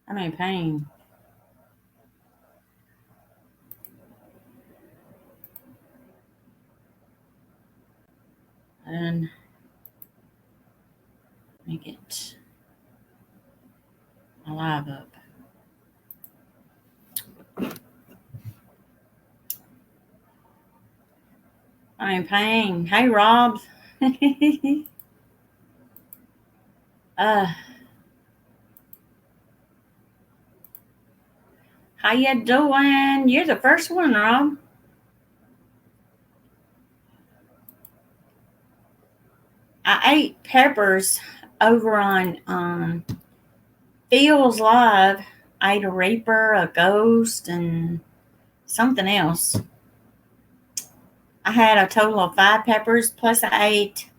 I'm in pain. And make it alive up. I'm in pain. Hey, Rob. uh, how you doing? You're the first one, Rob. I ate peppers over on Feels Live. I ate a reaper, a ghost, and something else. I had a total of 5 peppers, plus I ate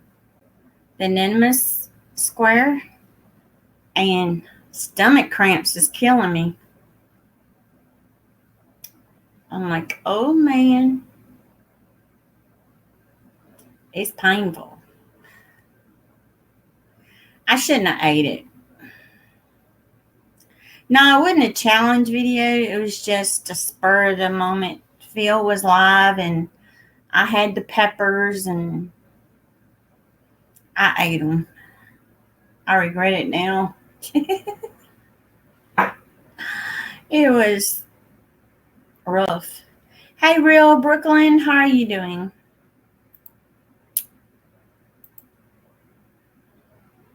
the anonymous square, and stomach cramps is killing me. I'm like, oh man, it's painful. I shouldn't have ate it. No, it wasn't a challenge video. It was just a spur of the moment. Phil was live and I had the peppers and I ate them. I regret it now. It was rough. Hey, Real Brooklyn, how are you doing?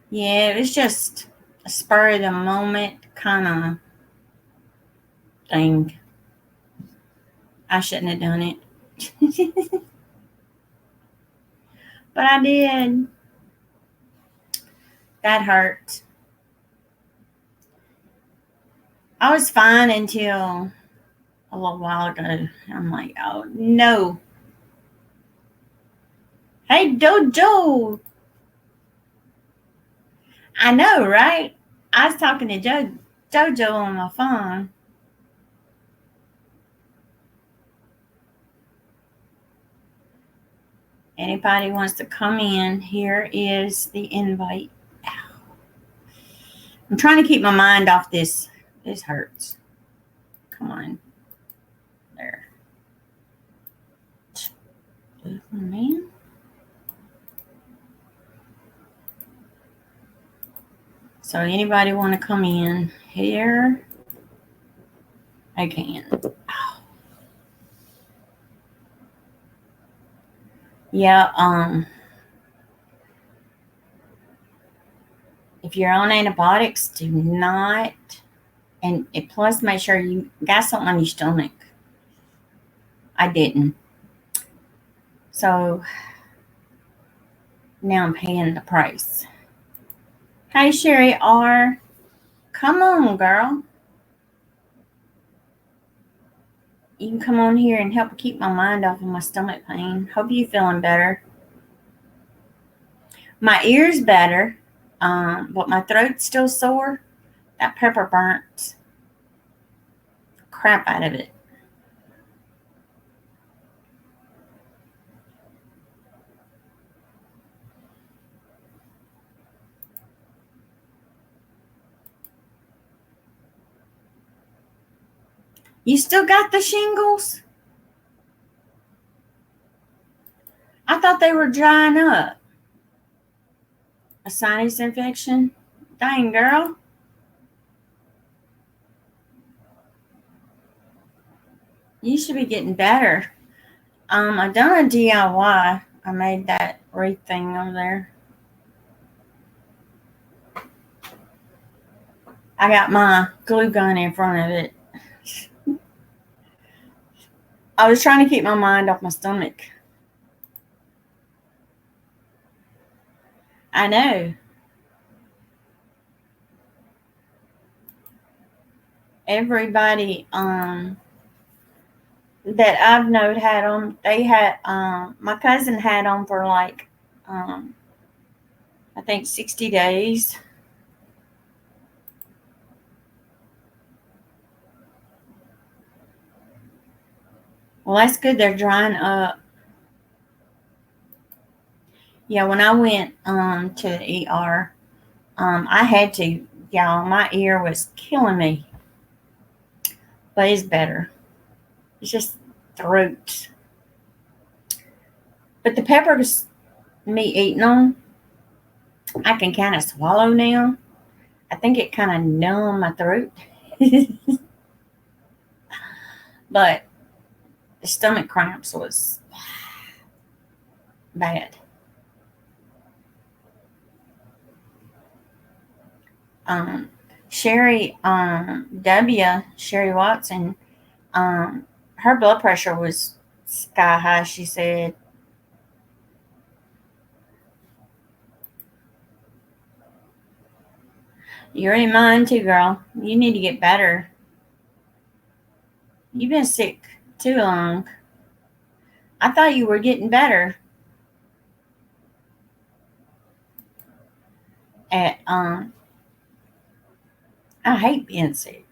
Yeah, it was just a spur of the moment kind of thing. I shouldn't have done it. But I did. That hurt. I was fine until a little while ago. I'm like, oh no. Hey, Dojo. I know, right? I was talking to Jojo on my phone. Anybody wants to come in, here is the invite. I'm trying to keep my mind off this. This hurts. Come on. There. Oh, man. So anybody want to come in here? I can. Yeah, if you're on antibiotics, do not, and plus make sure you got something on your stomach. I didn't. So now I'm paying the price. Hey, Sherry R. Come on, girl. You can come on here and help keep my mind off of my stomach pain. Hope you're feeling better. My ear's better, but my throat's still sore. That pepper burnt crap out of it. You still got the shingles? I thought they were drying up. A sinus infection? Dang, girl. You should be getting better. I done a DIY. I made that wreath thing over there. I got my glue gun in front of it. I was trying to keep my mind off my stomach. I know. Everybody that I've known had them. They had my cousin had them for like I think 60 days. Well, that's good. They're drying up. Yeah, when I went to the ER, I had to Y'all, my ear was killing me. But it's better. It's just throat. But the peppers, me eating them, I can kind of swallow now. I think it kind of numb my throat. But the stomach cramps was bad. Um, Sherry Watson, um, her blood pressure was sky high. She said, "You're in mine too, girl. You need to get better. You've been sick too long. I thought you were getting better." At I hate being sick.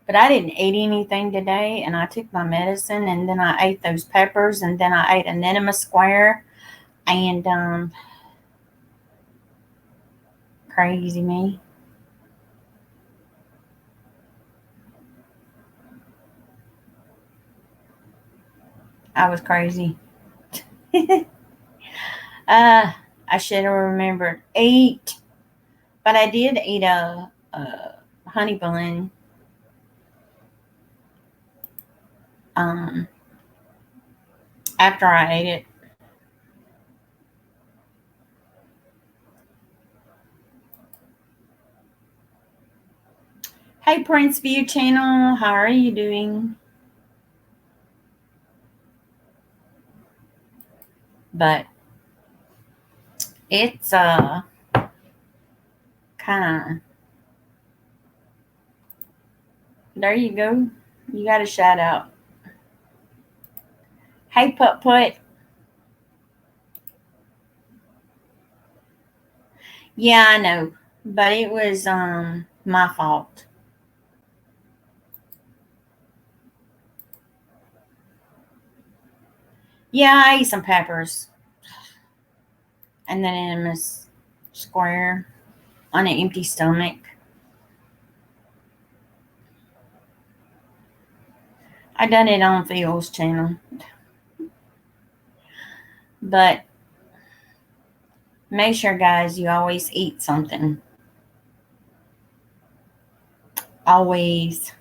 But I didn't eat anything today, and I took my medicine, and then I ate those peppers, and then I ate an enema square, and crazy me. I was crazy. I should have remembered eat, but I did eat a honey bun. Um, After I ate it. Hey, Prince View Channel, how are you doing? But it's kind of, there you go. You got a shout out. Hey, Put Put. Yeah, I know, but it was my fault. Yeah, I ate some peppers and then in a square on an empty stomach. I done it on Phil's channel, but make sure, guys, you always eat something. Always.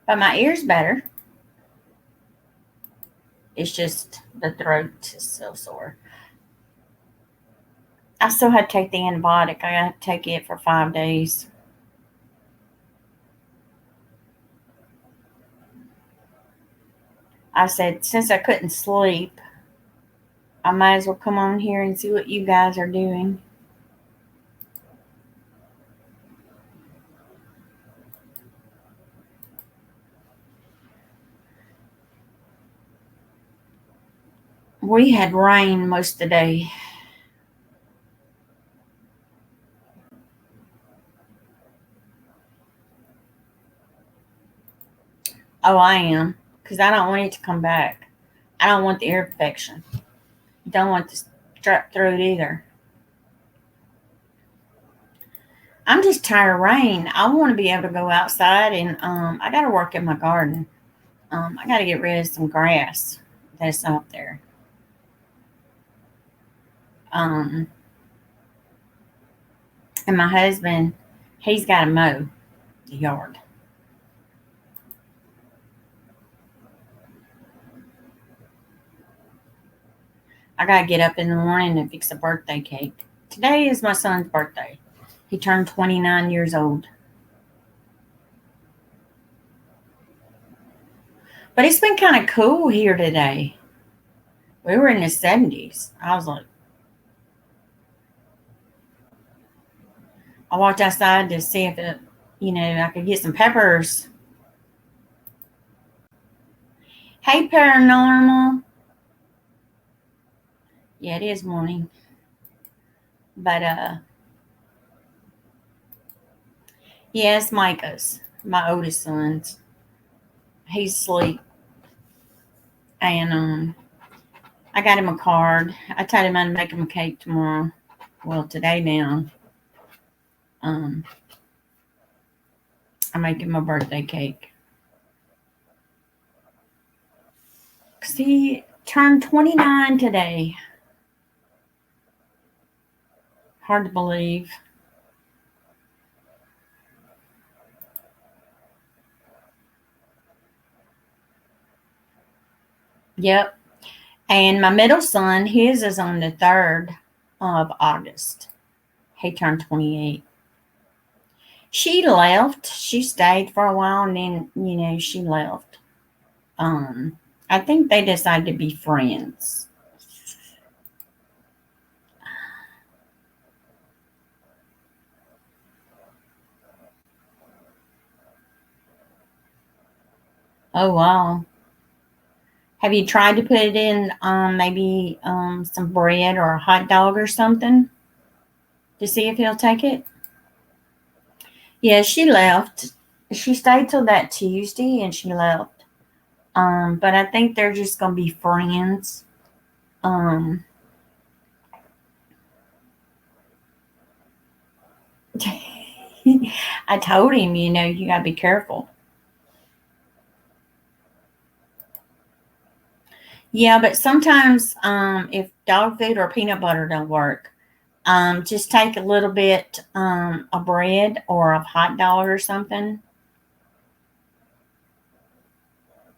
But my ear's better. It's just the throat is so sore. I still had to take the antibiotic. I got to take it for 5 days. I said, since I couldn't sleep, I might as well come on here and see what you guys are doing. We had rain most of the day. Oh, I am. Because I don't want it to come back. I don't want the ear infection. Don't want the strep throat either. I'm just tired of rain. I want to be able to go outside and I got to work in my garden. I got to get rid of some grass that's out there. Um, and my husband, he's got to mow the yard. I got to get up in the morning and fix a birthday cake. Today is my son's birthday. He turned 29 years old. But it's been kind of cool here today. We were in the 70s. I was like, I walked outside to see if I could get some peppers. Hey, paranormal. Yeah, it is morning. But yeah, it's Micah's, my oldest son's. He's asleep. And I got him a card. I told him I'd make him a cake tomorrow. Well, today now. Um, I make him a birthday cake. Because he turned 29 today. Hard to believe. Yep. And my middle son, his is on the 3rd of August. He turned 28. She left. She stayed for a while and then, she left. I think they decided to be friends. Oh, wow. Have you tried to put it in maybe some bread or a hot dog or something to see if he'll take it? Yeah, she left. She stayed till that Tuesday and she left. But I think they're just gonna be friends. Um, I told him, you gotta be careful. Yeah, but sometimes if dog food or peanut butter don't work, just take a little bit of bread or of hot dog or something.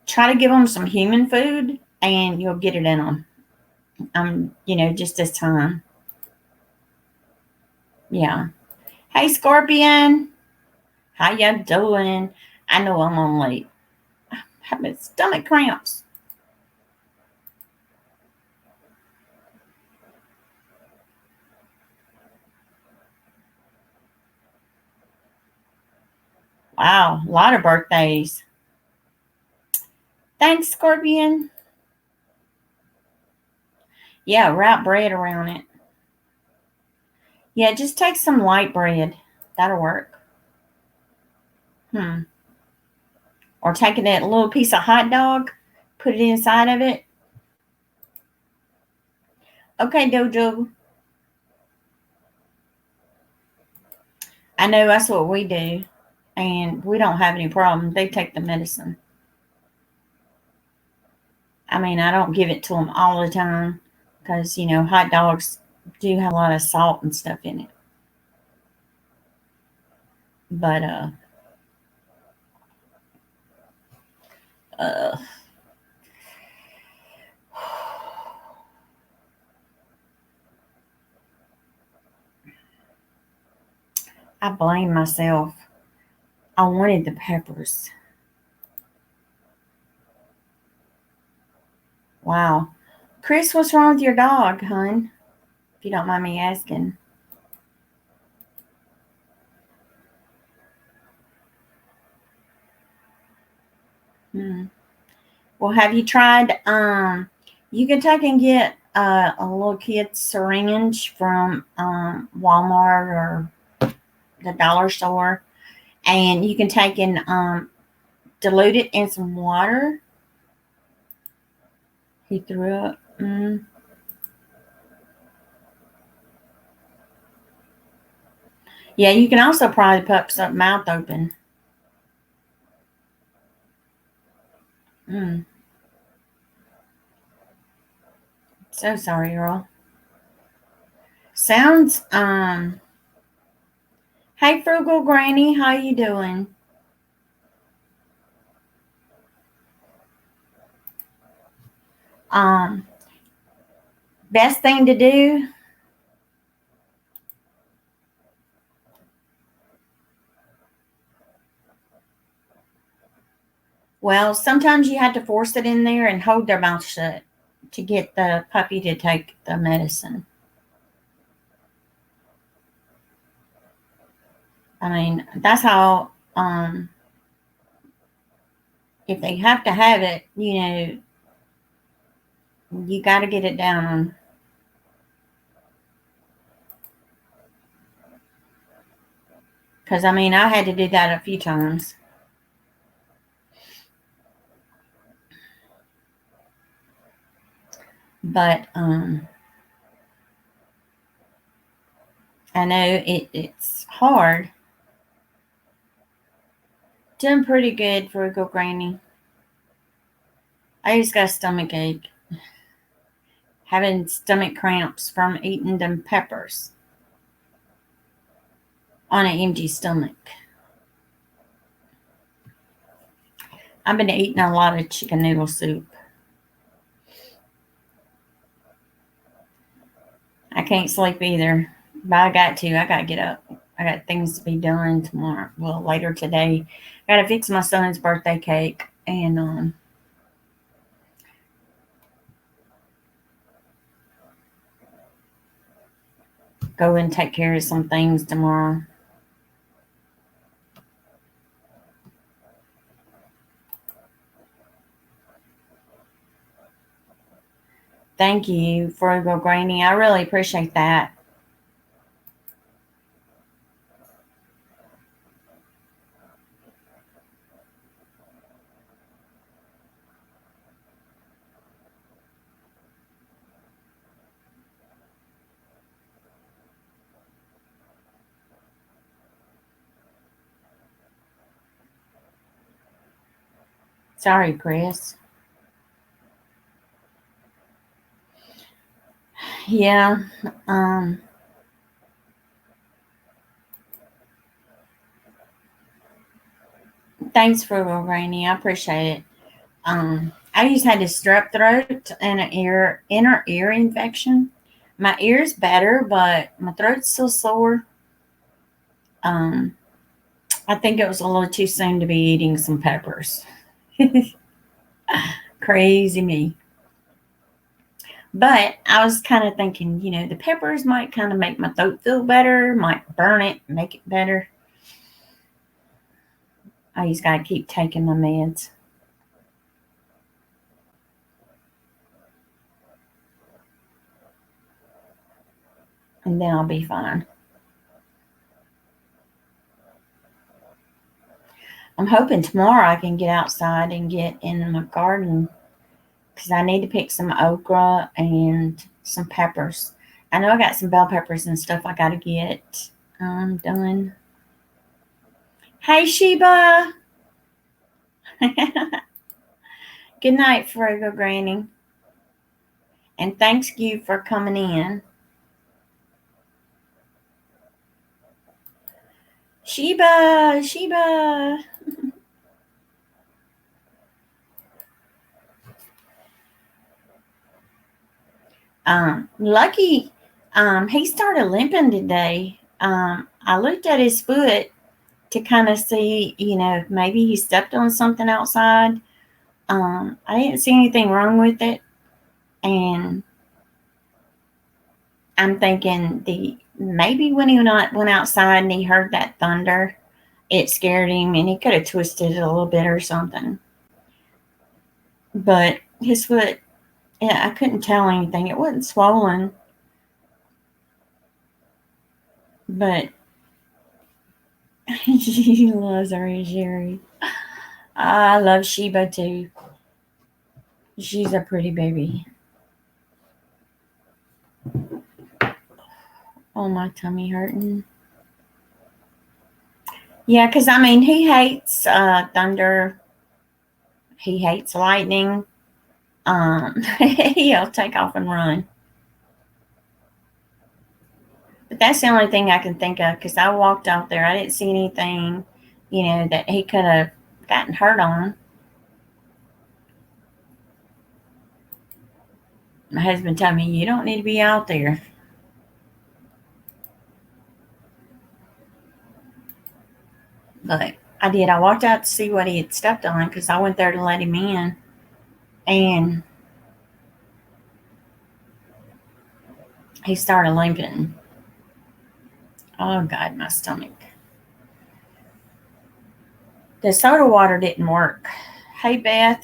Try to give them some human food, and you'll get it in them. Just this time. Yeah. Hey, Scorpion. How you doing? I know I'm on late. Having stomach cramps. Wow, a lot of birthdays. Thanks, Scorpion. Yeah, wrap bread around it. Yeah, just take some light bread. That'll work. Hmm. Or taking that little piece of hot dog, put it inside of it. Okay, Dojo. I know that's what we do, and we don't have any problem. They take the medicine. I mean, I don't give it to them all the time because, hot dogs do have a lot of salt and stuff in it. But, uh, I blame myself. I wanted the peppers. Wow. Chris, what's wrong with your dog, hun? If you don't mind me asking. Hmm. Well, have you tried? You can take and get a little kid's syringe from Walmart or the dollar store, and you can take and dilute it in some water. He threw up. Yeah, you can also pry the pup's mouth open. Mm. So sorry, Earl. Sounds Hey, Frugal Granny, how you doing? Um, Best thing to do. Well, sometimes you have to force it in there and hold their mouth shut to get the puppy to take the medicine. I mean, that's how. If they have to have it, you got to get it down. Because I mean, I had to do that a few times. But I know it's hard. Doing pretty good for a good granny. I just got a stomach ache. Having stomach cramps from eating them peppers on an empty stomach. I've been eating a lot of chicken noodle soup. I can't sleep either, but I got to. I got to get up. I got things to be done tomorrow. Well, later today. Got to fix my son's birthday cake and go and take care of some things tomorrow. Thank you, Frugal Granny. I really appreciate that. Sorry, Chris. Yeah. Um, Thanks, Frugal Granny. I appreciate it. I just had a strep throat and an inner ear infection. My ear's better, but my throat's still sore. Um, I think it was a little too soon to be eating some peppers. Crazy me. But I was kind of thinking, the peppers might kind of make my throat feel better, might burn it, make it better. I just got to keep taking my meds. And then I'll be fine. I'm hoping tomorrow I can get outside and get in my garden because I need to pick some okra and some peppers. I know I got some bell peppers and stuff I got to get done. Hey, Sheba. Good night, Frugal Granny. And thanks you for coming in. Sheba, Sheba. Lucky, he started limping today. I looked at his foot to kind of see, maybe he stepped on something outside. I didn't see anything wrong with it, and I'm thinking maybe when he went outside and he heard that thunder, it scared him, and he could have twisted it a little bit or something. But his foot, yeah, I couldn't tell anything. It wasn't swollen, but she loves her, Jerry. I love Sheba too. She's a pretty baby. Oh, my tummy hurting. Yeah, because I mean, he hates thunder. He hates lightning. He'll take off and run. But that's the only thing I can think of because I walked out there. I didn't see anything, that he could have gotten hurt on. My husband told me, you don't need to be out there. But I did. I walked out to see what he had stepped on because I went there to let him in. And he started limping. Oh, God, my stomach. The soda water didn't work. Hey, Beth.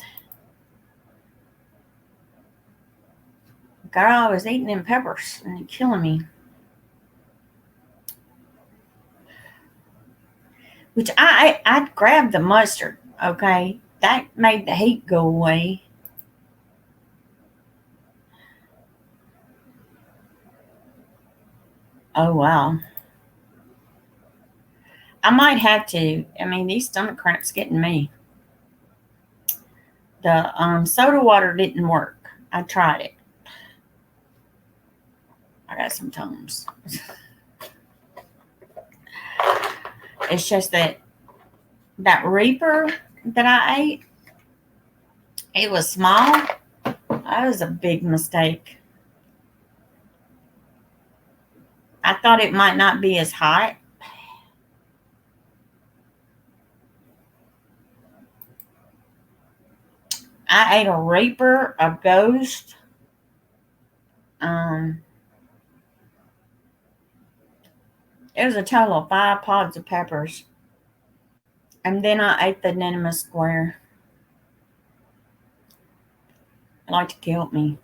Girl, I was eating them peppers and it's killing me. Which I grabbed the mustard, okay? That made the heat go away. Oh, wow. I might have to. I mean, these stomach cramps getting me. The soda water didn't work. I tried it. I got some Tums. It's just that Reaper that I ate, it was small. That was a big mistake. I thought it might not be as hot. I ate a Reaper, a Ghost, um, it was a total of 5 pods of peppers. And then I ate the Enema Square. It like to kill me.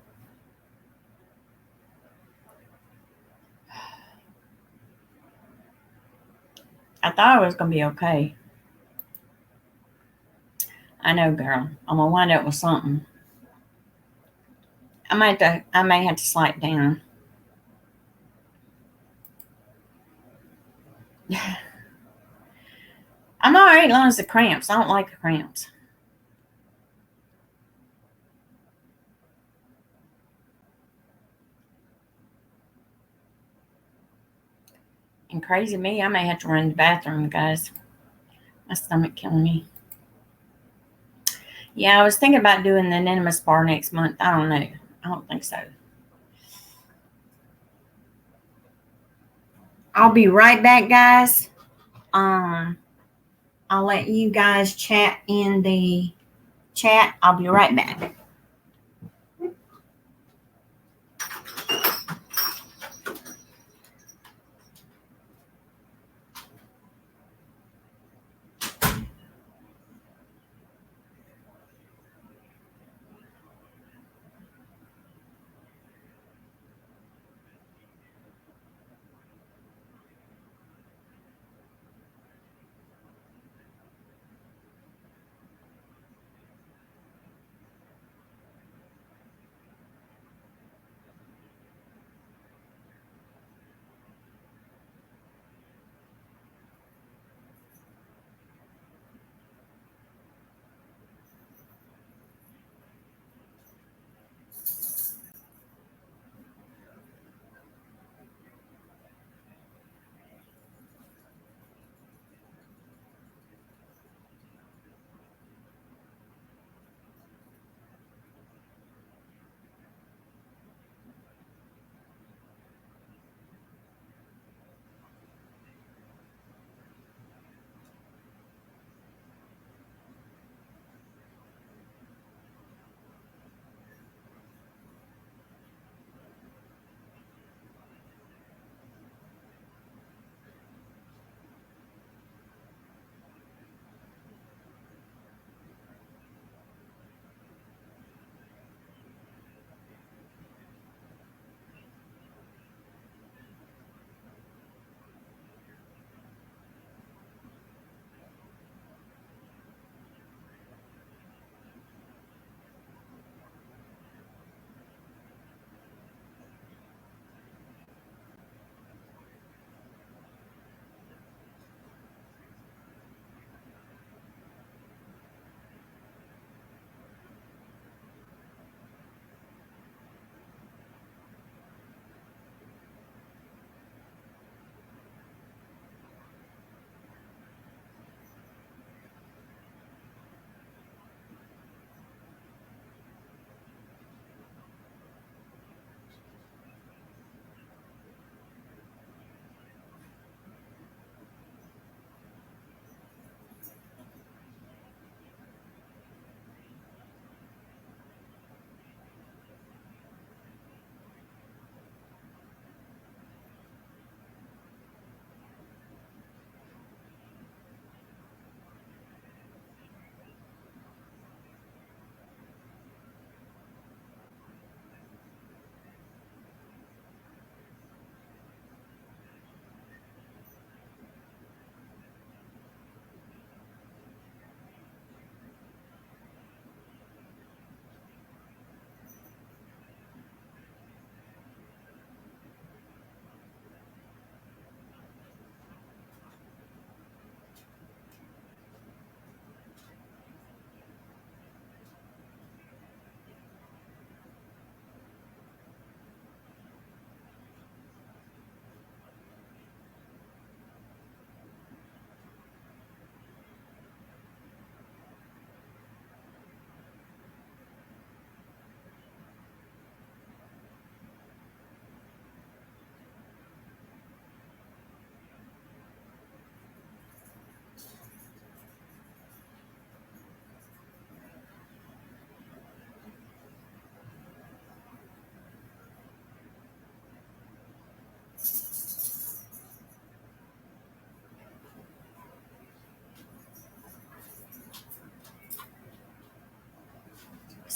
I thought it was going to be okay. I know, girl. I'm going to wind up with something. I may have to slide down. I'm all right as long as the cramps. I don't like the cramps. And crazy me, I may have to run to the bathroom, guys. My stomach killing me. Yeah, I was thinking about doing the enema bar next month. I don't know. I don't think so. I'll be right back, guys. I'll let you guys chat in the chat. I'll be right back.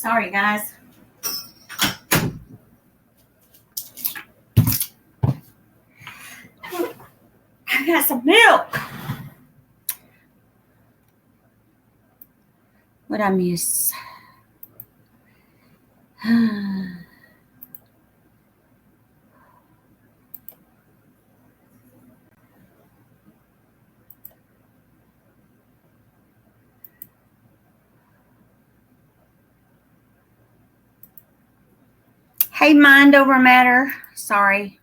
Sorry, guys. I got some milk. What'd I miss? Hey, mind over matter. Sorry.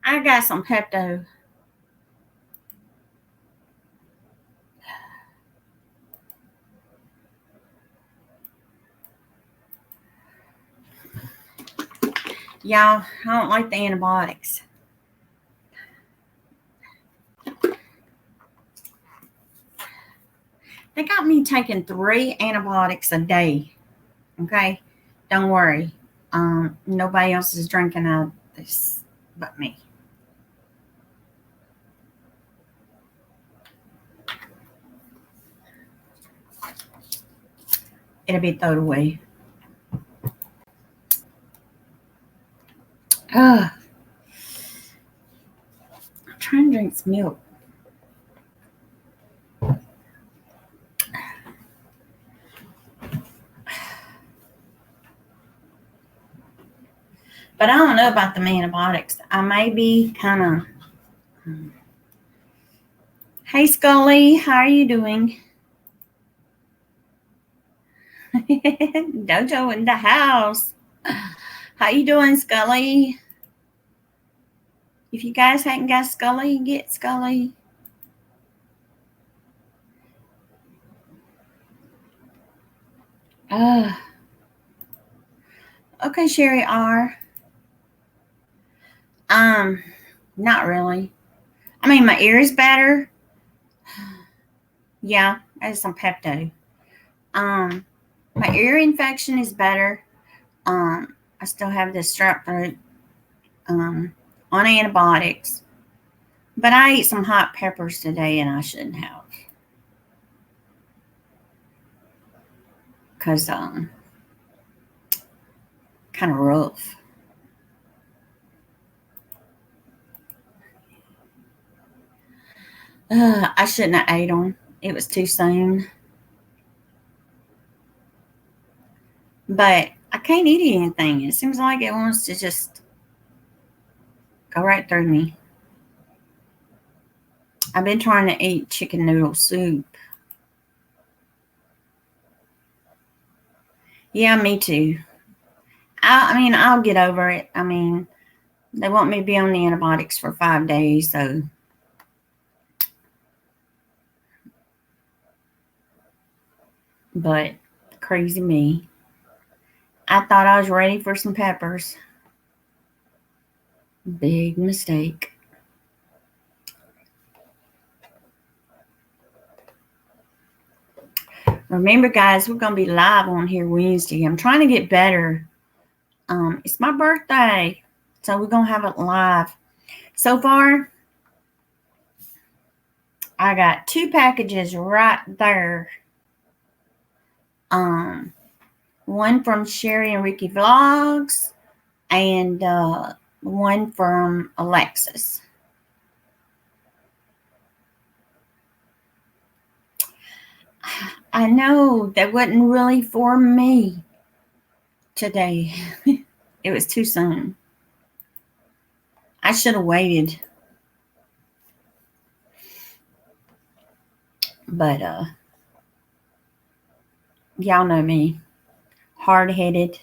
I got some Pepto. Y'all, I don't like the antibiotics. They got me taking 3 antibiotics a day. Okay? Don't worry. Nobody else is drinking out of this but me. It'll be thrown away. I'm trying to drink some milk. But I don't know about the antibiotics. I may be kind of. Hey, Scully, how are you doing? Dojo in the house. How you doing, Scully? If you guys hadn't got Scully, get Scully. Okay, Sherry R. Not really. I mean, my ear is better. Yeah, that's some Pepto. My ear infection is better. I still have this strep throat. On antibiotics. But I ate some hot peppers today and I shouldn't have. Because kind of rough. I shouldn't have ate them. It was too soon. But I can't eat anything. It seems like it wants to just go right through me. I've been trying to eat chicken noodle soup. Yeah, me too. I mean, I'll get over it. I mean, they want me to be on the antibiotics for 5 days, so. But crazy me. I thought I was ready for some peppers. Big mistake. Remember, guys, we're going to be live on here Wednesday. I'm trying to get better. It's my birthday, so we're going to have it live. So far, I got 2 packages right there. One from Sherry and Ricky Vlogs, and one from Alexis. I know that wasn't really for me today. It was too soon. I should have waited. But y'all know me. Hard-headed.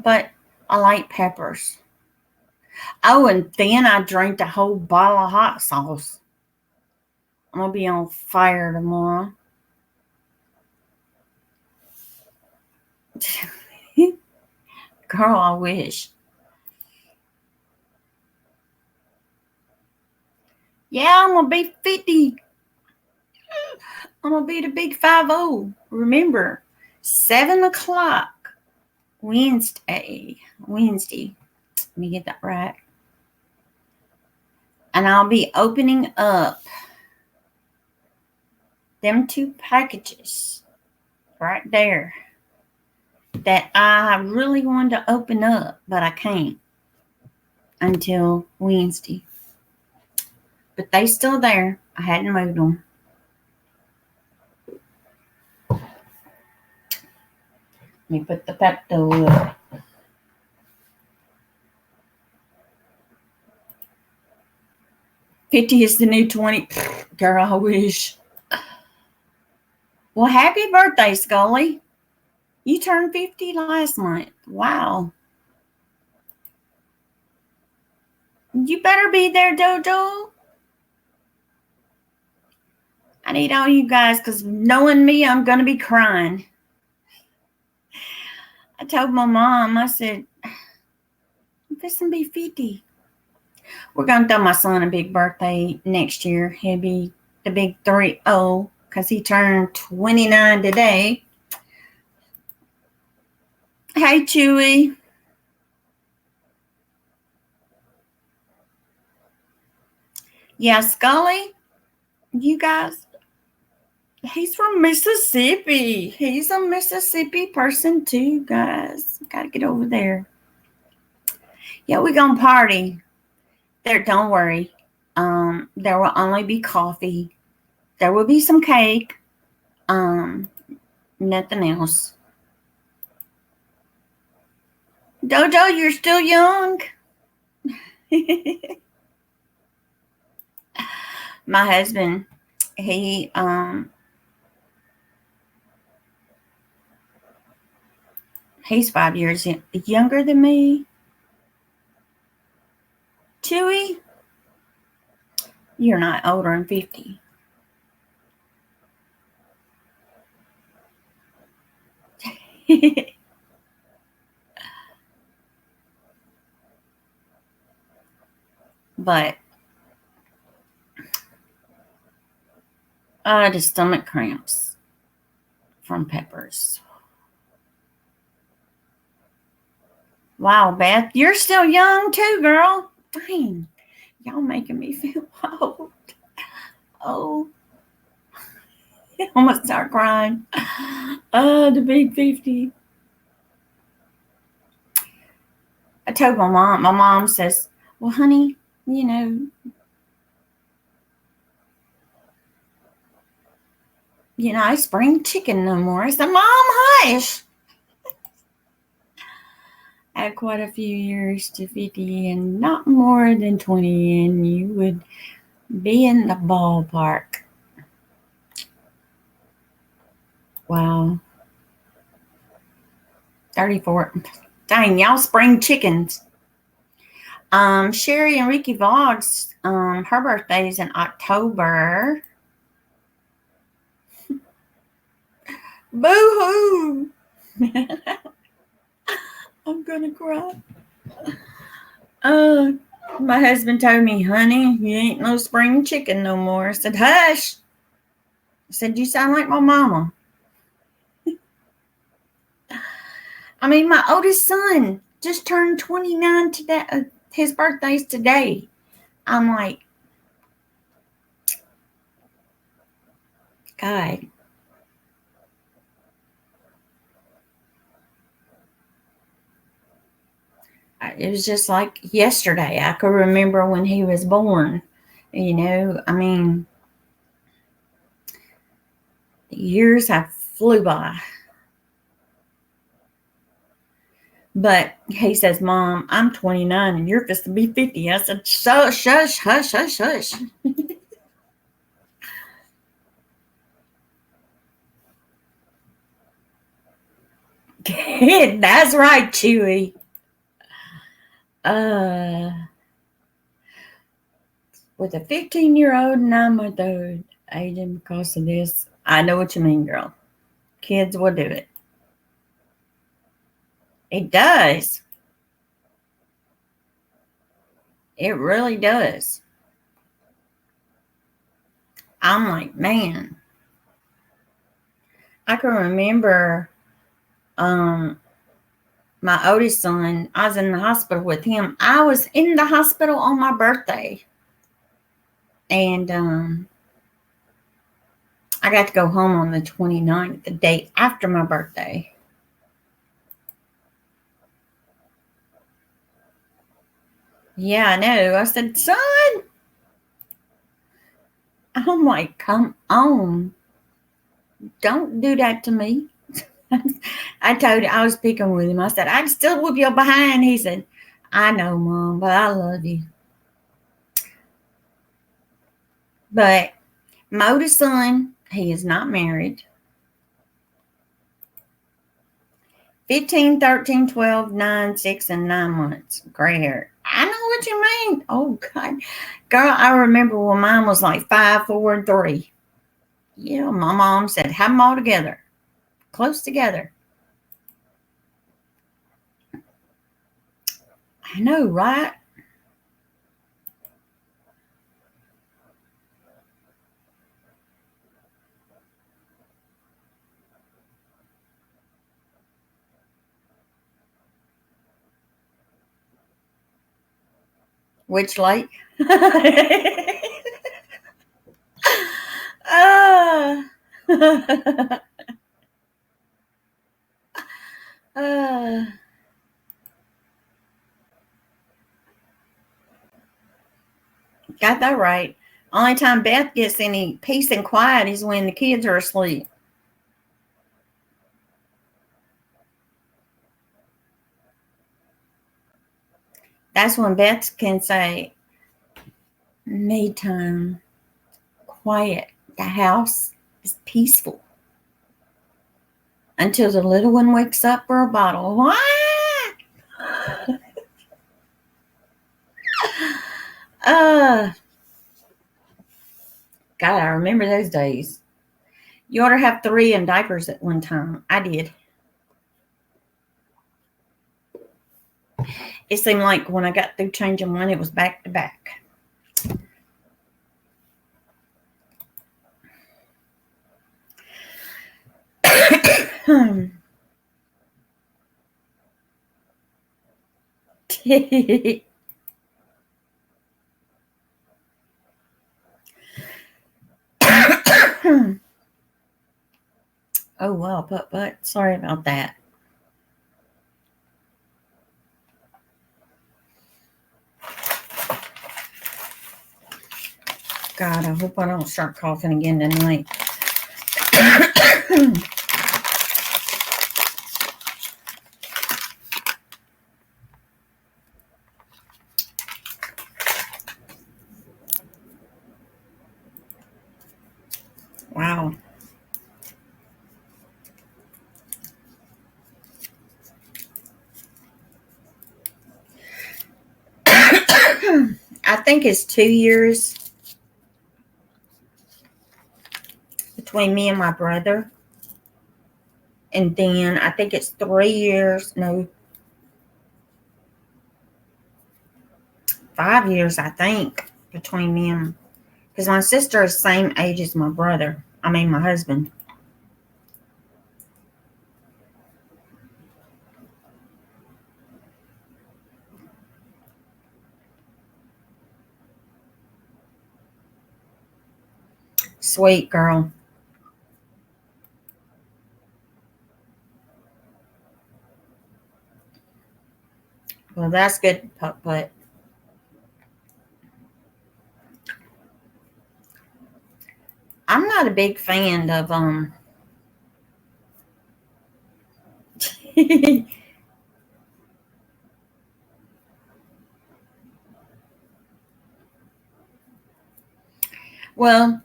But I like peppers. Oh, and then I drank a whole bottle of hot sauce. I'm going to be on fire tomorrow. Girl, I wish. Yeah, I'm going to be 50. I'm going to be the big 50. Remember, 7 o'clock Wednesday. Let me get that right. And I'll be opening up them 2 packages right there that I really wanted to open up, but I can't until Wednesday. But they still there. I hadn't moved them. Let me put the Pepto up. $50 is the new $20. Girl, I wish. Well, happy birthday, Scully. You turned 50 last month. Wow. You better be there, Jojo. I need all you guys, because knowing me, I'm going to be crying. I told my mom, I said, I'm fixing to be 50. We're going to throw my son a big birthday next year. He'll be the big 3-0 because he turned 29 today. Hey, Chewy. Yeah, Scully, you guys, he's from Mississippi. He's a Mississippi person too, guys. Got to get over there. Yeah, we're going to party. There, don't worry. There will only be coffee. There will be some cake. Nothing else. Dojo, you're still young. My husband, he's 5 years younger than me. Chewy, you're not older than 50. But the stomach cramps from peppers. Wow, Beth, you're still young too, girl. Dang, y'all making me feel old. Oh, I almost start crying. The big 50. I told my mom. My mom says, well, honey, you I spring chicken no more. I said, Mom, hush. I had quite a few years to 50 and not more than 20, and you would be in the ballpark. Wow. 34. Dang, y'all spring chickens. Sherry and Ricky Vlogs, her birthday's in October. Boo-hoo. I'm gonna cry. My husband told me, honey, you ain't no spring chicken no more. I said, hush. I said, you sound like my mama. I mean, my oldest son just turned 29 today. His birthday's today. I'm like, God. It was just like yesterday. I could remember when he was born. I mean, the years have flew by. But he says, Mom, I'm 29 and you're supposed to be 50. I said, shush, hush, hush, hush, hush. That's right, Chewy. With a 15-year-old and 9-month-old aging because of this, I know what you mean, girl. Kids will do it. It does. It really does. I'm like, man. I can remember Um, my oldest son, I was in the hospital with him. I was in the hospital on my birthday. And I got to go home on the 29th, the day after my birthday. Yeah, I know. I said, son, I'm like, come on. Don't do that to me. I told him, I was picking with him. I said, I'd still whoop your behind. He said, I know, Mom, but I love you. But my oldest son, he is not married. 15, 13, 12, 9, 6, and 9 months. Gray hair. I know what you mean. Oh, God. Girl, I remember when mine was like 5, 4, and 3. Yeah, my mom said, have them all together. Close together. I know, right? Which lake? uh, uh, got that right. Only time Beth gets any peace and quiet is when the kids are asleep. That's when Beth can say, me time, quiet. The house is peaceful. Until the little one wakes up for a bottle. What? Uh, God, I remember those days. You ought to have 3 in diapers at one time. I did. It seemed like when I got through changing one, it was back to back. Oh, wow, but sorry about that. God, I hope I don't start coughing again tonight. Wow. I think it's 2 years between me and my brother. And then I think it's 3 years, no, 5 years, I think, between me and, because my sister is the same age as my brother. I mean, my husband. Sweet girl. Well, that's good, but I'm not a big fan of well,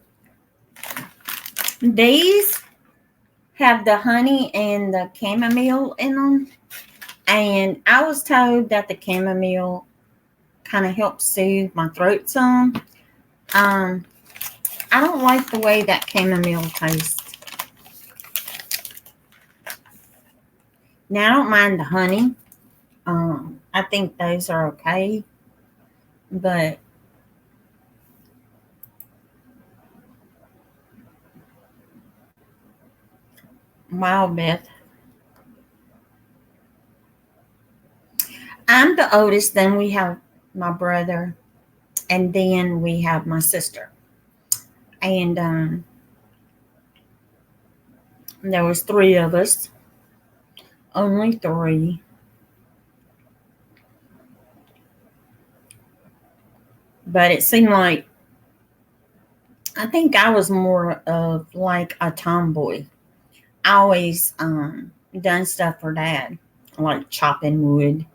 these have the honey and the chamomile in them, and I was told that the chamomile kind of helps soothe my throat some. Um, I don't like the way that chamomile tastes. Now I don't mind the honey. I think those are okay, but wow, Beth. I'm the oldest. Then we have my brother, and then we have my sister. And there was three of us, only three. But it seemed like I think I was more of like a tomboy. I always done stuff for dad, like chopping wood.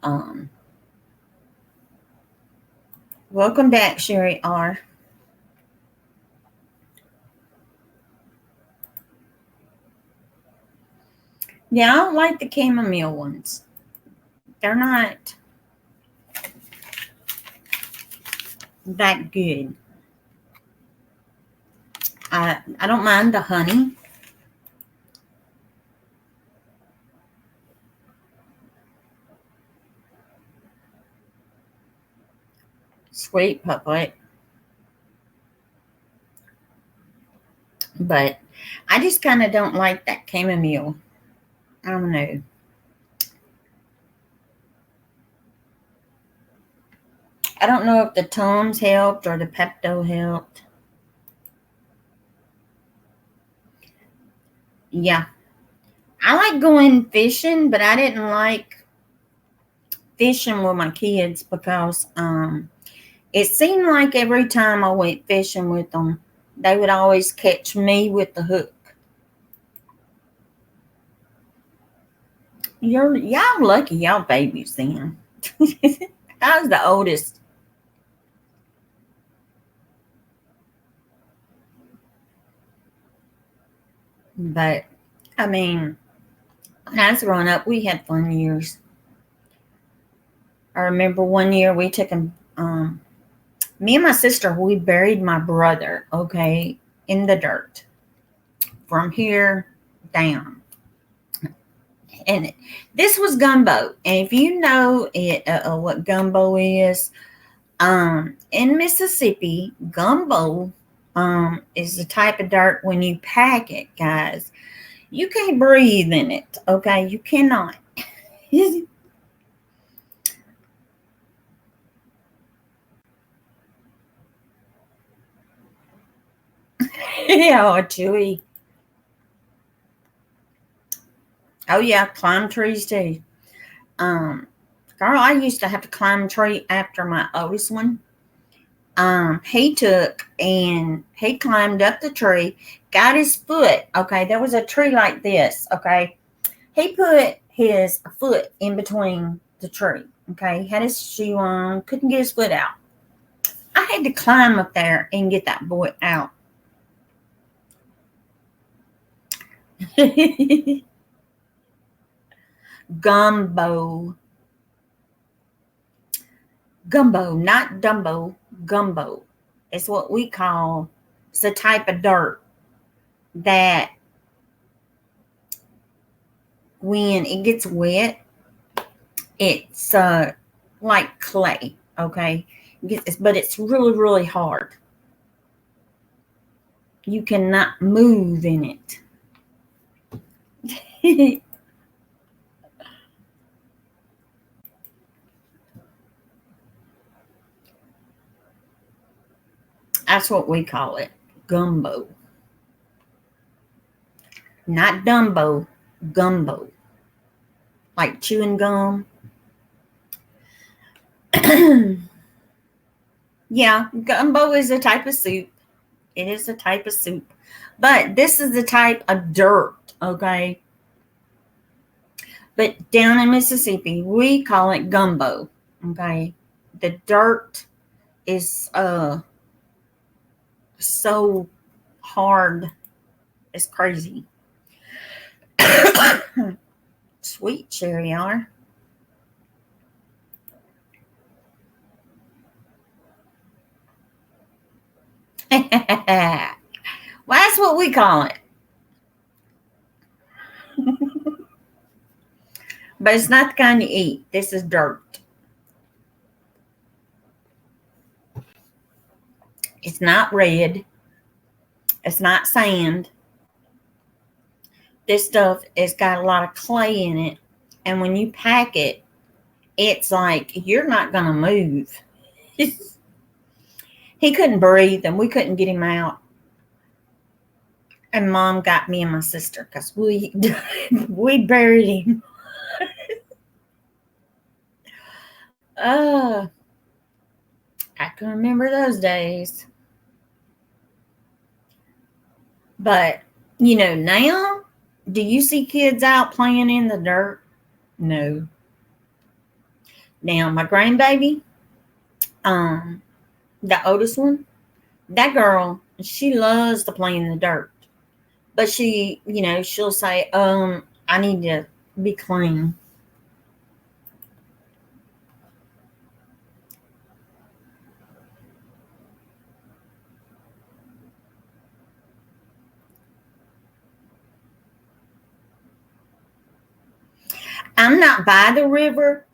Um, Welcome back, Sherry R. Yeah, I don't like the chamomile ones. They're not that good. I don't mind the honey. Sweet puppet. But I just kind of don't like that chamomile. I don't know. I don't know if the Tums helped or the Pepto helped. Yeah. I like going fishing, but I didn't like fishing with my kids because it seemed like every time I went fishing with them, they would always catch me with the hook. Y'all lucky y'all babies then. I was the oldest. But I mean, when I was growing up, we had fun years. I remember one year we took me and my sister, we buried my brother, okay, in the dirt from here down. And this was gumbo. And if you know what gumbo is, in Mississippi, gumbo is the type of dirt when you pack it, guys. You can't breathe in it, okay? You cannot. Yeah, chewy. Oh yeah, climb trees too. Um, Girl, I used to have to climb a tree after my oldest one. He took and he climbed up the tree, got his foot. Okay, there was a tree like this. Okay, he put his foot in between the tree. Okay, he had his shoe on, couldn't get his foot out. I had to climb up there and get that boy out. Gumbo. Gumbo, not Dumbo, gumbo. It's what we call, it's a type of dirt that when it gets wet, it's like clay, okay? But it's really, really hard. You cannot move in it. That's what we call it, gumbo. Not Dumbo, gumbo. Like chewing gum. Yeah, gumbo is a type of soup. It is a type of soup. But this is the type of dirt, okay? But down in Mississippi, we call it gumbo, okay? The dirt is so hard. It's crazy. Sweet cherry are. Well, that's what we call it. But it's not the kind you eat. This is dirt. It's not red. It's not sand. This stuff has got a lot of clay in it. And when you pack it, it's like, you're not going to move. He couldn't breathe and we couldn't get him out. And Mom got me and my sister because we buried him. uh, I can remember those days. But, now, do you see kids out playing in the dirt? No. Now, my grandbaby, the oldest one, that girl, she loves to play in the dirt. But she'll say, I need to be clean. I'm not by the river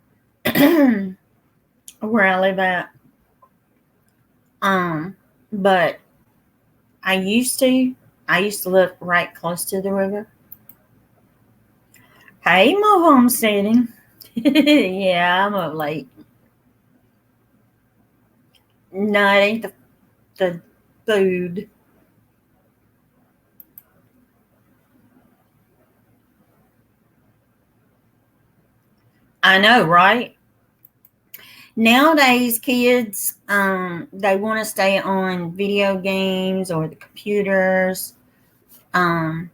where I live at. But I used to. I used to live right close to the river. Hey, Mo homesteading. Yeah, I'm up late. No, it ain't the food. I know, right? Nowadays, kids, they want to stay on video games or the computers, um,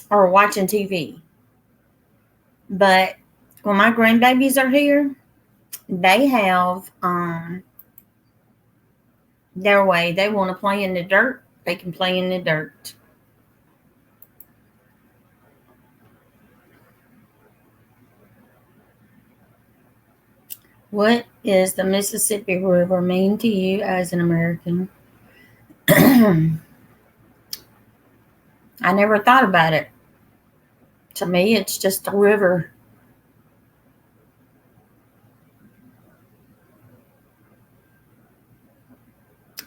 or watching TV. But when my grandbabies are here, they have their way. They want to play in the dirt. They can play in the dirt. What is the Mississippi River mean to you as an American? I never thought about it. To me, it's just a river,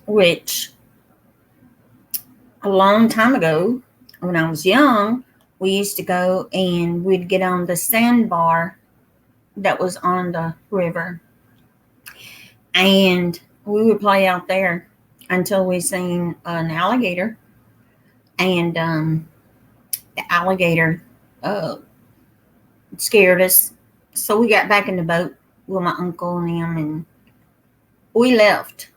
which a long time ago, when I was young, we used to go and we'd get on the sandbar that was on the river, and we would play out there until we seen an alligator, and the alligator uh, scared us. So we got back in the boat with my uncle and him, and we left.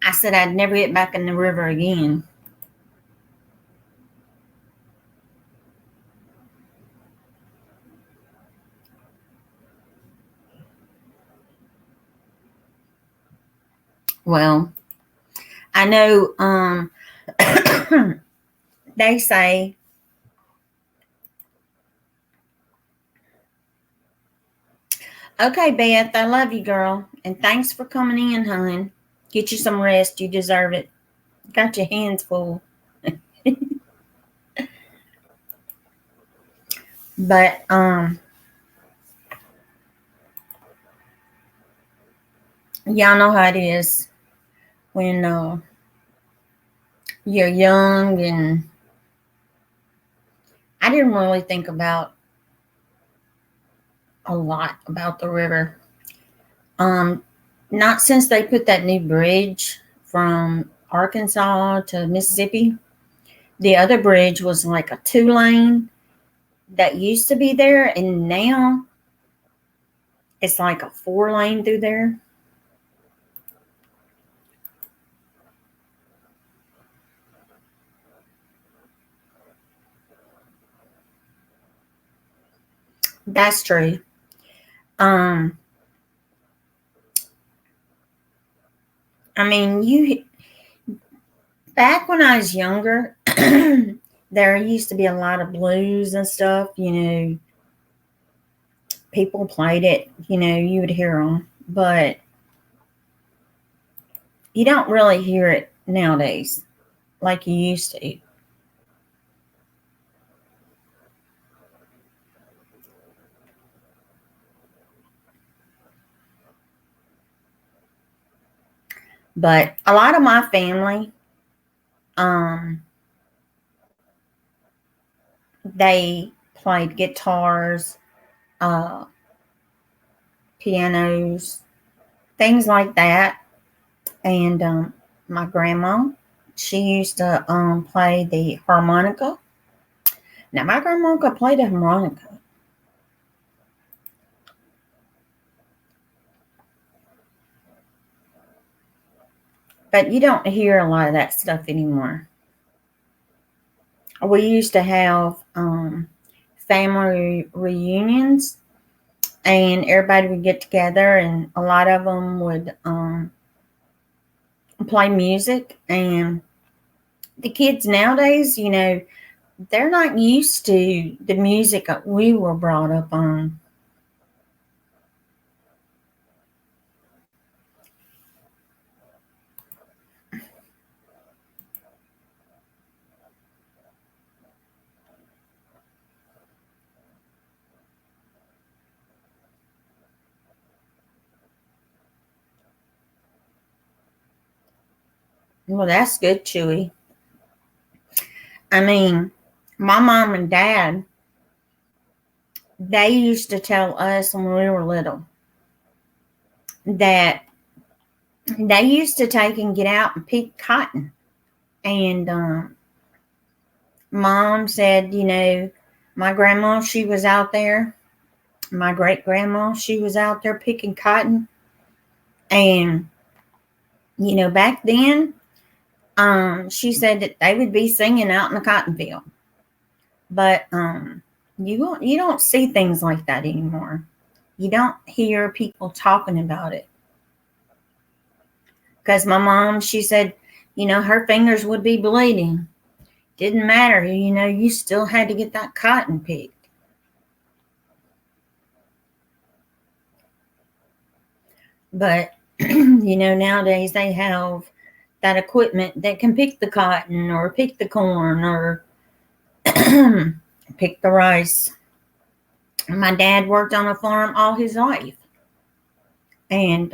I said I'd never get back in the river again. Well, I know they say, okay, Beth, I love you, girl. And thanks for coming in, hon. Get you some rest. You deserve it. Got your hands full. But y'all know how it is when you're young, and I didn't really think about a lot about the river. Um, Not since they put that new bridge from Arkansas to Mississippi. The other bridge was like a 2-lane that used to be there, and now it's like a 4-lane through there. That's true. Um, I mean, you back when I was younger, there used to be a lot of blues and stuff. People played it. You would hear them, but you don't really hear it nowadays like you used to. But a lot of my family, um, they played guitars, uh, pianos, things like that. And my grandma, she used to play the harmonica. Now, my grandma could play the harmonica, but you don't hear a lot of that stuff anymore. We used to have family reunions, and everybody would get together, and a lot of them would play music. And the kids nowadays, they're not used to the music that we were brought up on. Well, that's good, Chewy. I mean, my mom and dad, they used to tell us when we were little that they used to take and get out and pick cotton. And mom said, my grandma, she was out there. My great grandma, she was out there picking cotton. And, back then, she said that they would be singing out in the cotton field. But you don't see things like that anymore. You don't hear people talking about it. Because my mom, she said, her fingers would be bleeding. Didn't matter, you still had to get that cotton picked. But, nowadays they have that equipment that can pick the cotton or pick the corn or pick the rice. My dad worked on a farm all his life. And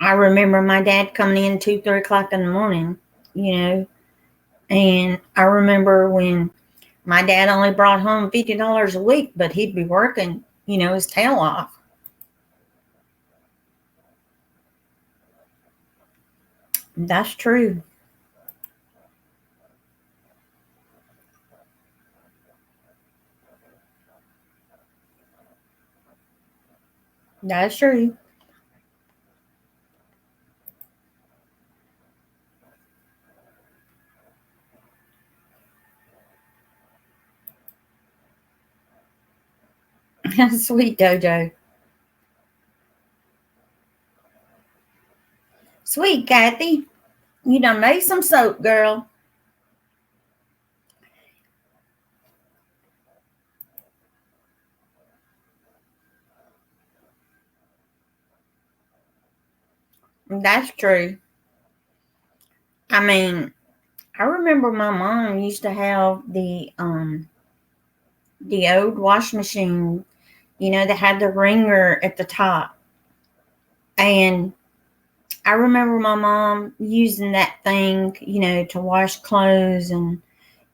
I remember my dad coming in 2, 3 o'clock in the morning, and I remember when my dad only brought home $50 a week, but he'd be working, his tail off. That's true. That's true. Sweet Dojo. Sweet Kathy. You done made some soap, girl. That's true. I mean, I remember my mom used to have the old wash machine, that had the wringer at the top. And I remember my mom using that thing, to wash clothes, and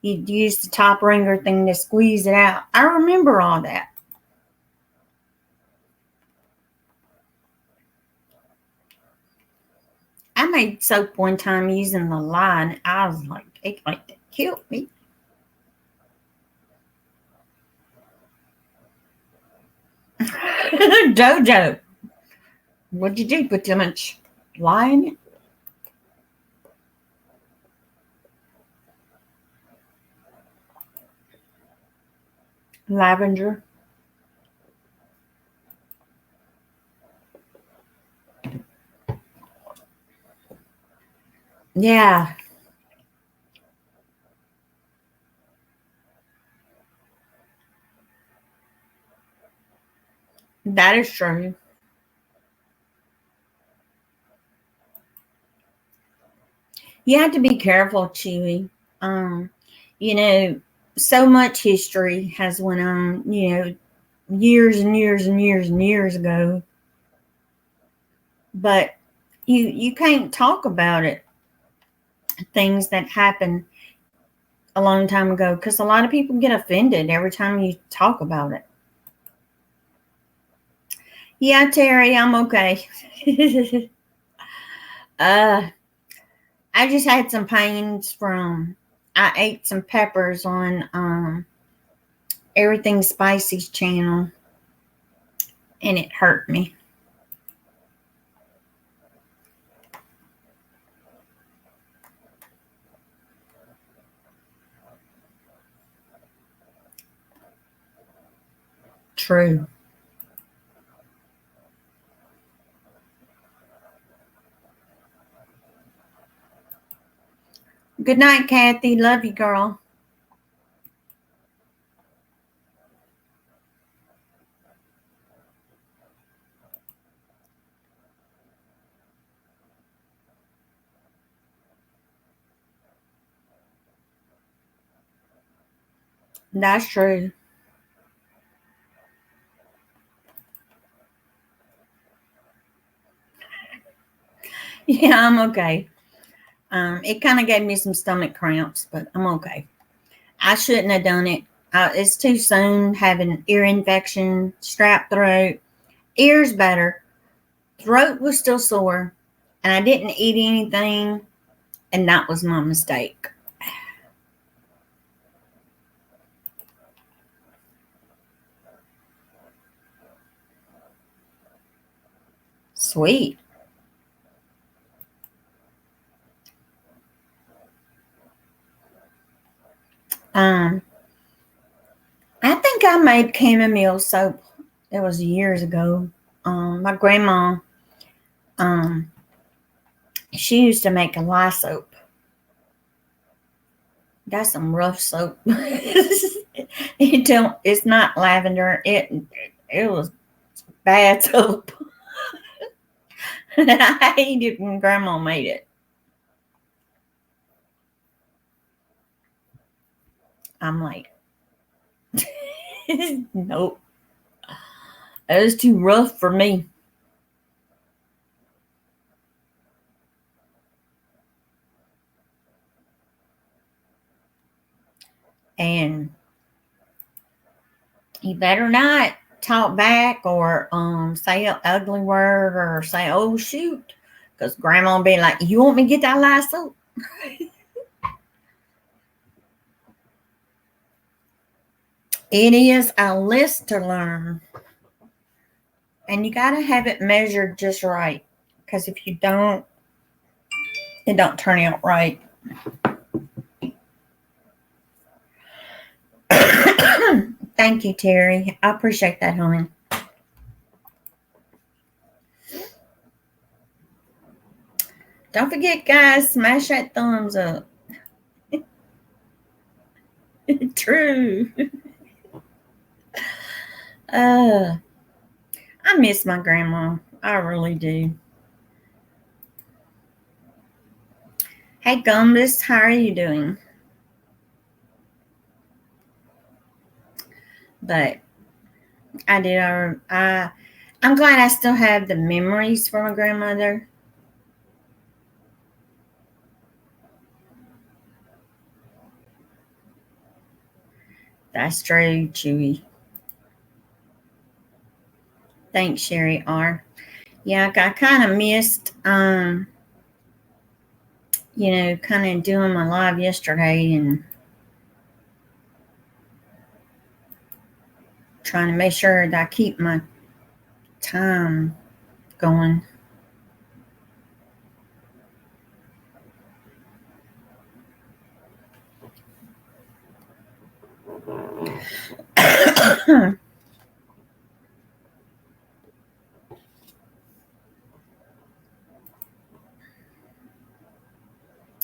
you'd use the top wringer thing to squeeze it out. I remember all that. I made soap one time using the line. I was like, it like killed me. Dojo. What'd you do? Put too much lye in it? Lavender. Yeah, that is true. You have to be careful, Chewy. Um, you know, so much history has went on, years and years and years and years ago, but you can't talk about it, things that happened a long time ago, because a lot of people get offended every time you talk about it. Yeah, Terry, I'm okay. uh, I just had some pains from I ate some peppers on Everything Spicy's channel, and it hurt me. True. Good night, Kathy. Love you, girl. That's true. Yeah, I'm okay. It kind of gave me some stomach cramps, but I'm okay. I shouldn't have done it. It's too soon. Having ear infection, strap throat, ears better. Throat was still sore, and I didn't eat anything, and that was my mistake. Sweet. Um, I think I made chamomile soap. It was years ago. My grandma, um, she used to make a lye soap. That's some rough soap. It don't. It's not lavender. It was bad soap. I hated it when Grandma made it. I'm like, nope, it was too rough for me. And you better not talk back or say an ugly word or say, "Oh shoot," because Grandma will be like, "You want me to get that last soap?" It is a list to learn, and you got to have it measured just right. Because if you don't, it don't turn out right. Thank you, Terry. I appreciate that, honey. Don't forget, guys, smash that thumbs up. True. Uh, I miss my grandma. I really do. Hey, Gumbus, how are you doing? But I did. I'm glad I still have the memories from my grandmother. That's true, Chewy. Thanks, Sherry R. Yeah, I kind of missed, kind of doing my live yesterday and trying to make sure that I keep my time going.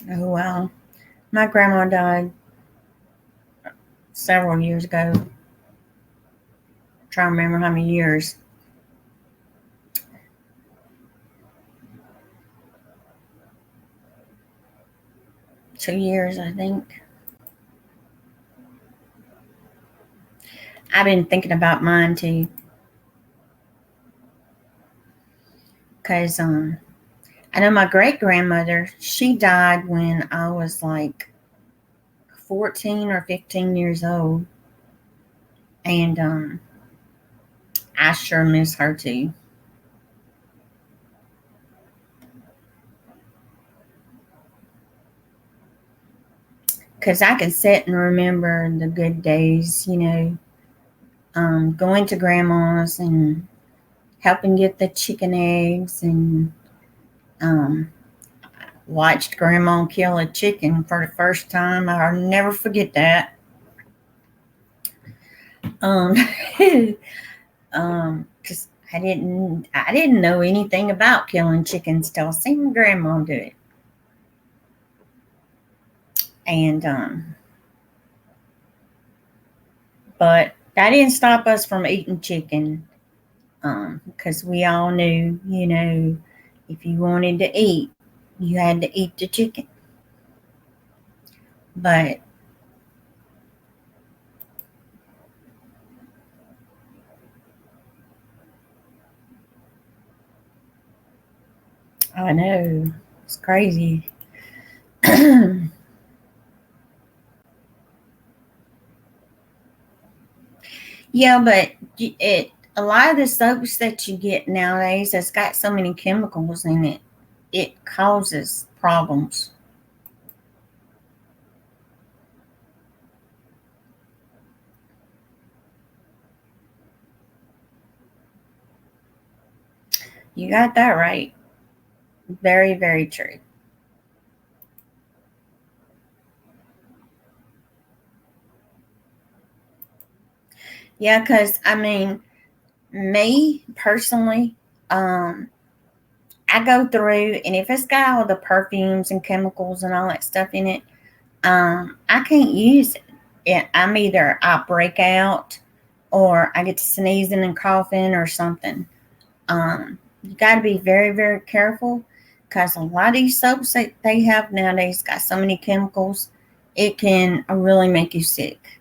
Oh, well, my grandma died several years ago. I'm trying to remember how many years. 2 years, I think. I've been thinking about mine too, because I know my great grandmother. She died when I was like 14 or 15 years old, and I sure miss her too. because I can sit and remember the good days, going to grandma's and helping get the chicken eggs, and um, watched grandma kill a chicken for the first time. I'll never forget that. Um, because I didn't know anything about killing chickens till I seen my grandma do it, and but that didn't stop us from eating chicken, because we all knew, if you wanted to eat, you had to eat the chicken. But I know it's crazy. Yeah, but a lot of the soaps that you get nowadays has got so many chemicals in it. It causes problems. You got that right. Very, very true. Yeah, because I mean, me personally, um, I go through, and if it's got all the perfumes and chemicals and all that stuff in it, I can't use it. I'm either I break out, or I get to sneezing and coughing or something. You got to be very, very careful, because a lot of these soaps that they have nowadays got so many chemicals, it can really make you sick.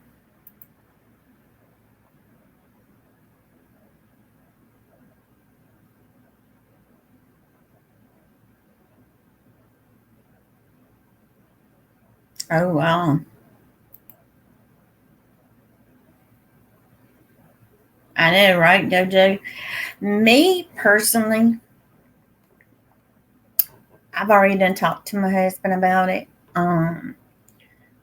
Oh wow, I know, right, Jojo? Me personally, I've already done talked to my husband about it. Um,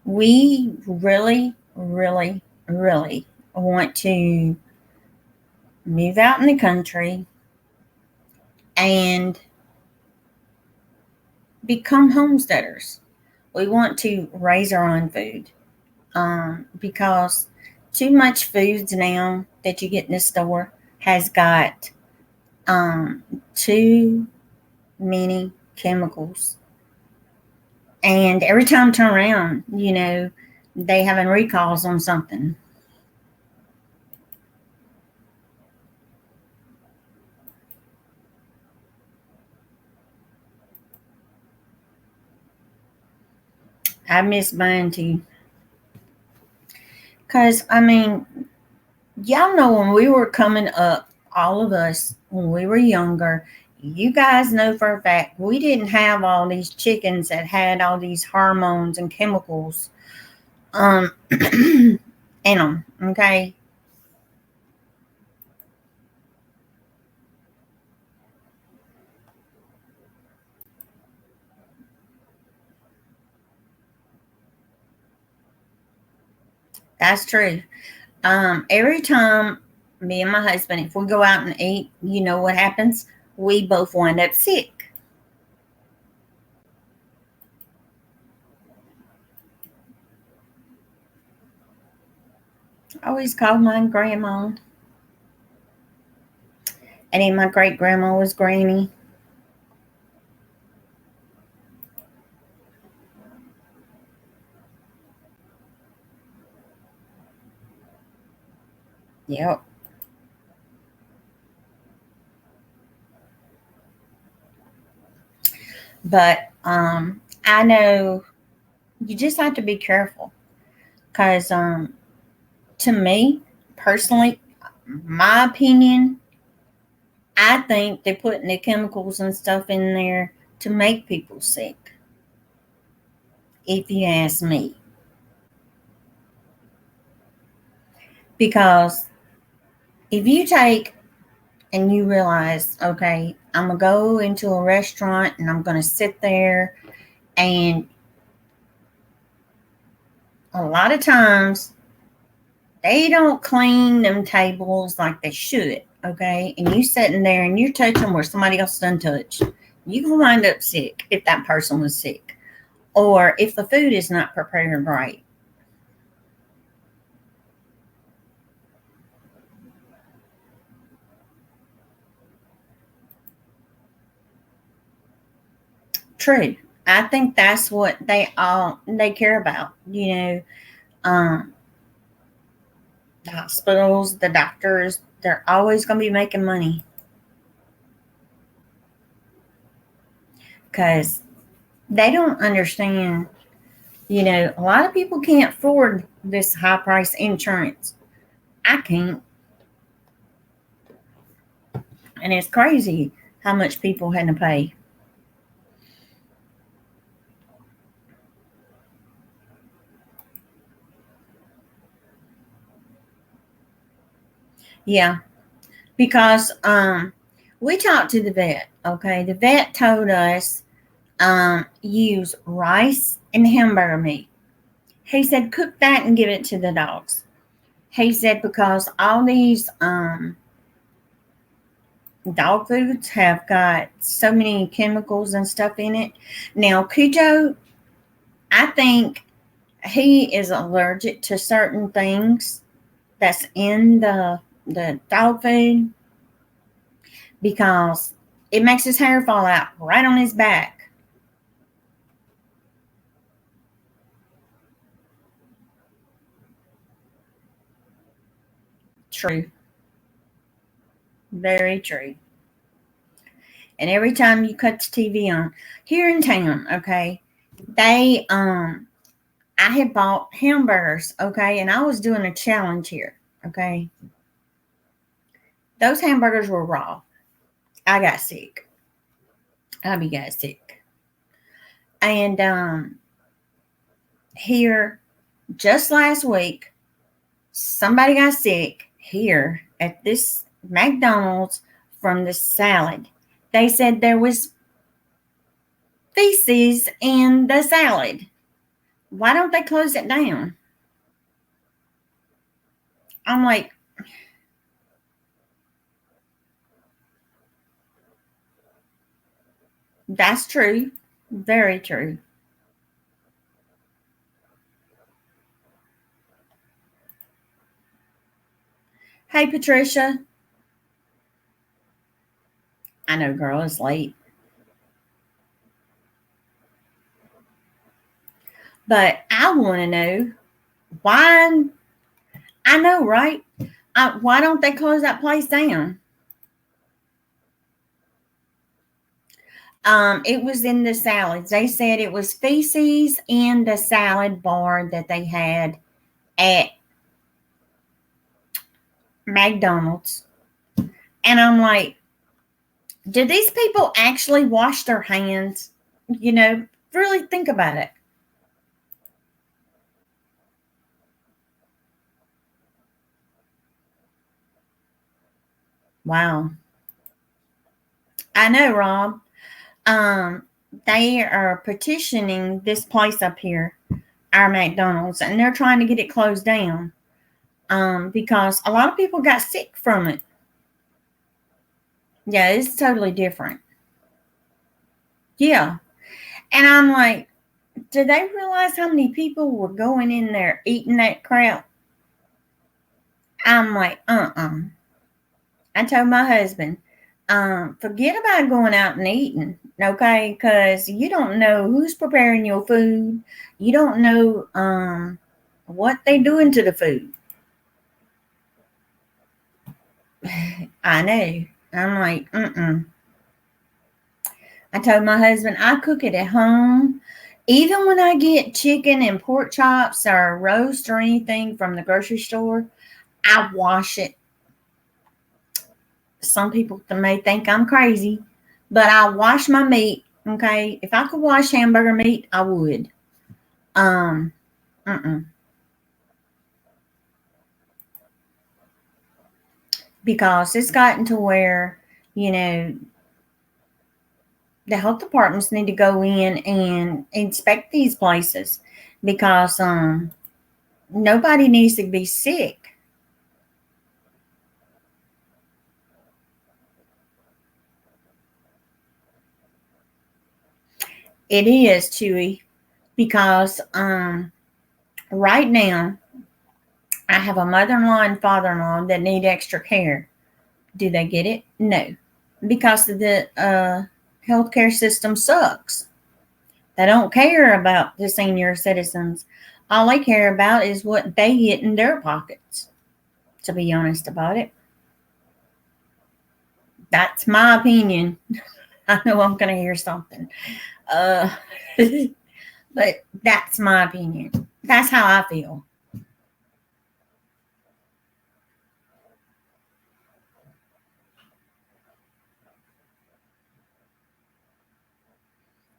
we really, really, really want to move out in the country and become homesteaders. We want to raise our own food, because too much foods now that you get in the store has got um, too many chemicals. And every time I turn around, they having recalls on something. I miss mine too. Because, I mean, y'all know when we were coming up, all of us, when we were younger, you guys know for a fact we didn't have all these chickens that had all these hormones and chemicals in them. Okay, that's true. Every time me and my husband, if we go out and eat, you know what happens? We both wind up sick. I always called my grandma, and then my great grandma was Granny. Yep. But I know you just have to be careful, because to me personally, my opinion, I think they're putting the chemicals and stuff in there to make people sick. If you ask me, because if you take and you realize, okay, I'm gonna go into a restaurant and I'm gonna sit there, and a lot of times they don't clean them tables like they should, okay? And you sitting there and you're touching where somebody else done touched. You can wind up sick if that person was sick, or if the food is not prepared right. True. I think that's what they care about. Um, the hospitals, the doctors, they're always going to be making money because they don't understand. A lot of people can't afford this high price insurance. I can't, and it's crazy how much people had to pay. Yeah, because we talked to the vet. Okay, the vet told us use rice and hamburger meat. He said cook that and give it to the dogs. He said because all these dog foods have got so many chemicals and stuff in it. Now, Cujo, I think he is allergic to certain things that's in the dog food because it makes his hair fall out right on his back. True. Very true. And every time you cut the TV on here in town, okay, they I had bought hamburgers, okay, and I was doing a challenge here, okay. Those hamburgers were raw. I got sick. I got sick. And here just last week, somebody got sick here at this McDonald's from the salad. They said there was feces in the salad. Why don't they close it down? I'm like, that's true. Very true. Hey, Patricia. I know, girl, it's late. But I want to know why. I know, right? Why don't they close that place down? It was in the salads. They said it was feces in the salad bar that they had at McDonald's. And I'm like, did these people actually wash their hands? Really think about it. Wow. I know, Rob. Um, they are petitioning this place up here, our McDonald's, and they're trying to get it closed down. Because a lot of people got sick from it. Yeah, it's totally different. Yeah. And I'm like, do they realize how many people were going in there eating that crap? I'm like, I told my husband, forget about going out and eating, okay? Because you don't know who's preparing your food. You don't know what they doing to the food. I know. I'm like, I told my husband I cook it at home. Even when I get chicken and pork chops or roast or anything from the grocery store, I wash it. Some people may think I'm crazy, but I wash my meat. Okay, if I could wash hamburger meat, I would. Um, mm-mm. Because it's gotten to where the health departments need to go in and inspect these places because Nobody needs to be sick. It is, Chewy, because right now I have a mother-in-law and father-in-law that need extra care. Do they get it? No, because the healthcare system sucks. They don't care about the senior citizens. All they care about is what they get in their pockets, to be honest about it. That's my opinion. I know I'm going to hear something. Uh, but that's my opinion. That's how I feel.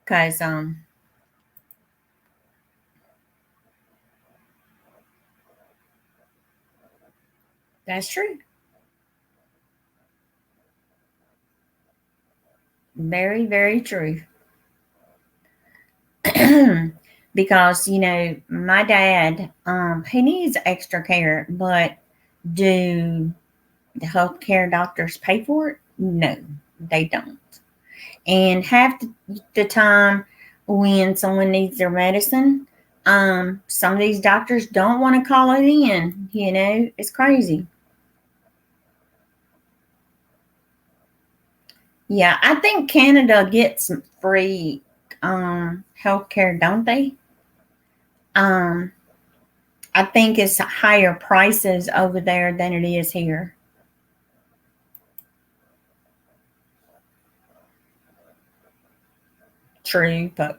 Because that's true. Very, very true. Because my dad, he needs extra care, but do the healthcare doctors pay for it? No, they don't. And half the time when someone needs their medicine, some of these doctors don't want to call it in. It's crazy. Yeah, I think Canada gets free healthcare, don't they? Um, I think it's higher prices over there than it is here. True, but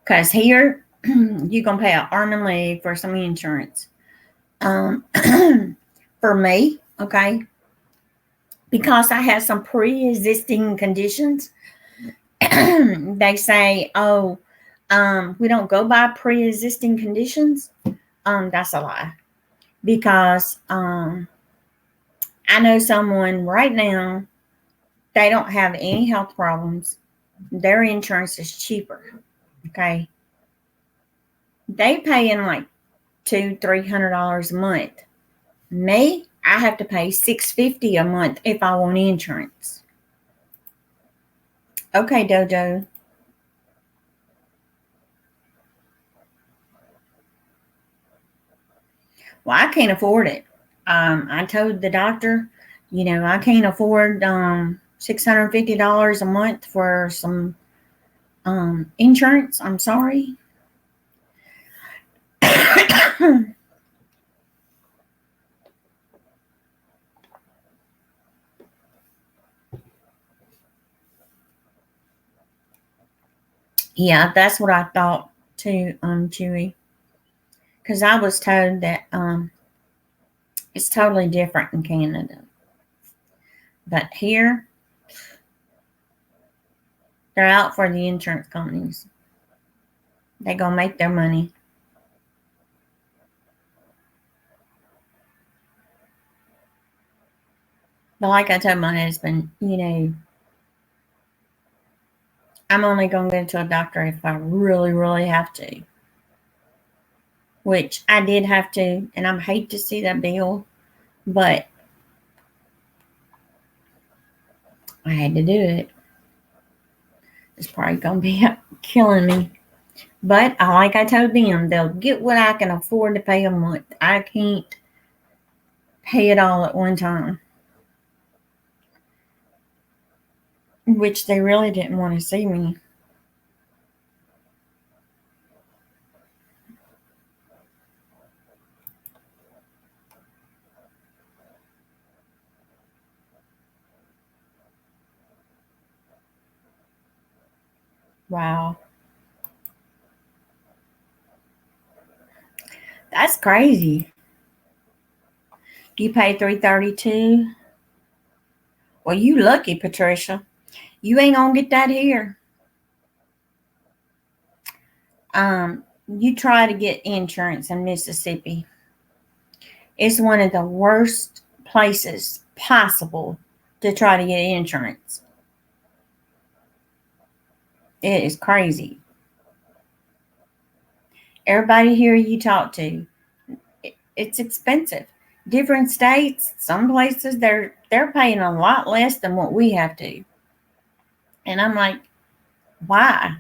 because here you're gonna pay an arm and leg for some insurance. Um, for me, okay, because I have some pre-existing conditions, they say, "Oh, we don't go by pre-existing conditions." That's a lie because I know someone right now. They don't have any health problems. Their insurance is cheaper. Okay, they pay in like $200-300 a month. Me, I have to pay $650 a month if I want insurance. Okay, Dojo. Well, I can't afford it. I told the doctor, I can't afford $650 a month for some insurance. I'm sorry. Yeah, that's what I thought too, Chewy. Because I was told that it's totally different in Canada. But here, they're out for the insurance companies. They gonna make their money. But like I told my husband, I'm only gonna go to a doctor if I really, really have to. Which I did have to, and I hate to see that bill, but I had to do it. It's probably gonna be killing me. But like I told them, they'll get what I can afford to pay a month. I can't pay it all at one time. Which they really didn't want to see me. Wow. That's crazy. You pay $332. Well, you lucky, Patricia. You ain't gonna get that here. You try to get insurance in Mississippi. It's one of the worst places possible to try to get insurance. It is crazy. Everybody here you talk to, it's expensive. Different states, some places they're paying a lot less than what we have to. And I'm like, why?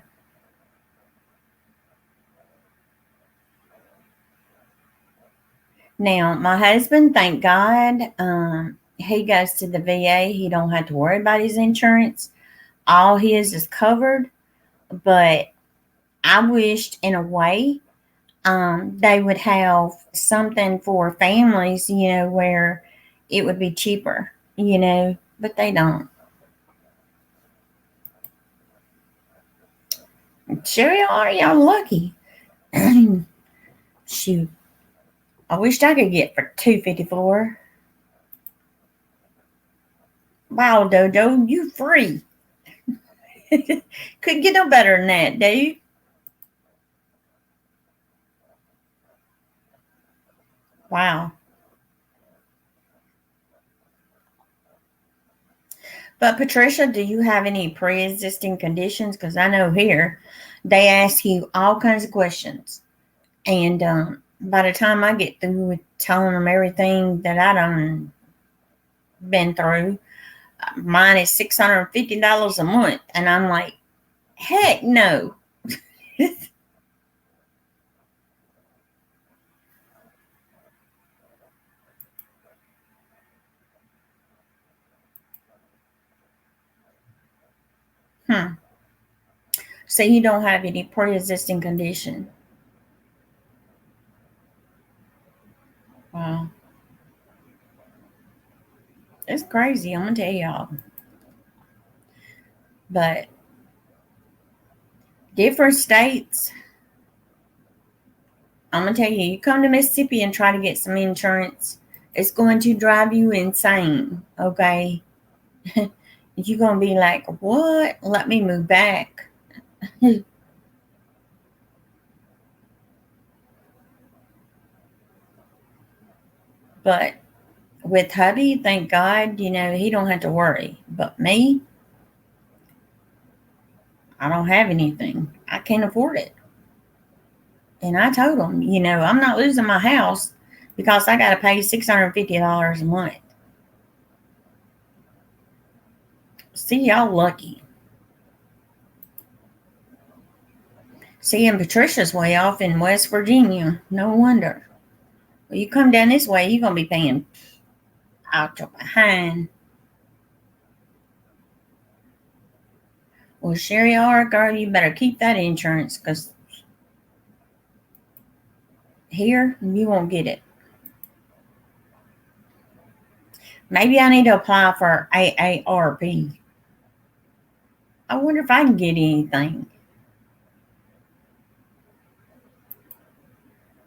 Now, my husband, thank God, he goes to the VA. He don't have to worry about his insurance. All his is covered. But I wished, in a way, they would have something for families, where it would be cheaper, but they don't. Sure, y'all lucky. Shoot, I wished I could get for $254. Wow, Dojo, you free. Couldn't get no better than that, dude. Wow. But Patricia, do you have any pre-existing conditions? Because I know here they ask you all kinds of questions, and by the time I get through with telling them everything that I done been through, mine is $650 a month, and I'm like, heck no. So you don't have any pre-existing condition? Wow, it's crazy. I'm gonna tell y'all, but different states. I'm gonna tell you, you come to Mississippi and try to get some insurance, it's going to drive you insane. Okay, you're gonna be like, what? Let me move back. But with hubby, thank God, he don't have to worry. But me, I don't have anything. I can't afford it. And I told him, I'm not losing my house because I got to pay $650 a month. See, y'all lucky. See, and Patricia's way off in West Virginia. No wonder. Well, you come down this way, you're going to be paying out your behind. Well, Sherry R, girl, you better keep that insurance because here you won't get it. Maybe I need to apply for AARP. I wonder if I can get anything.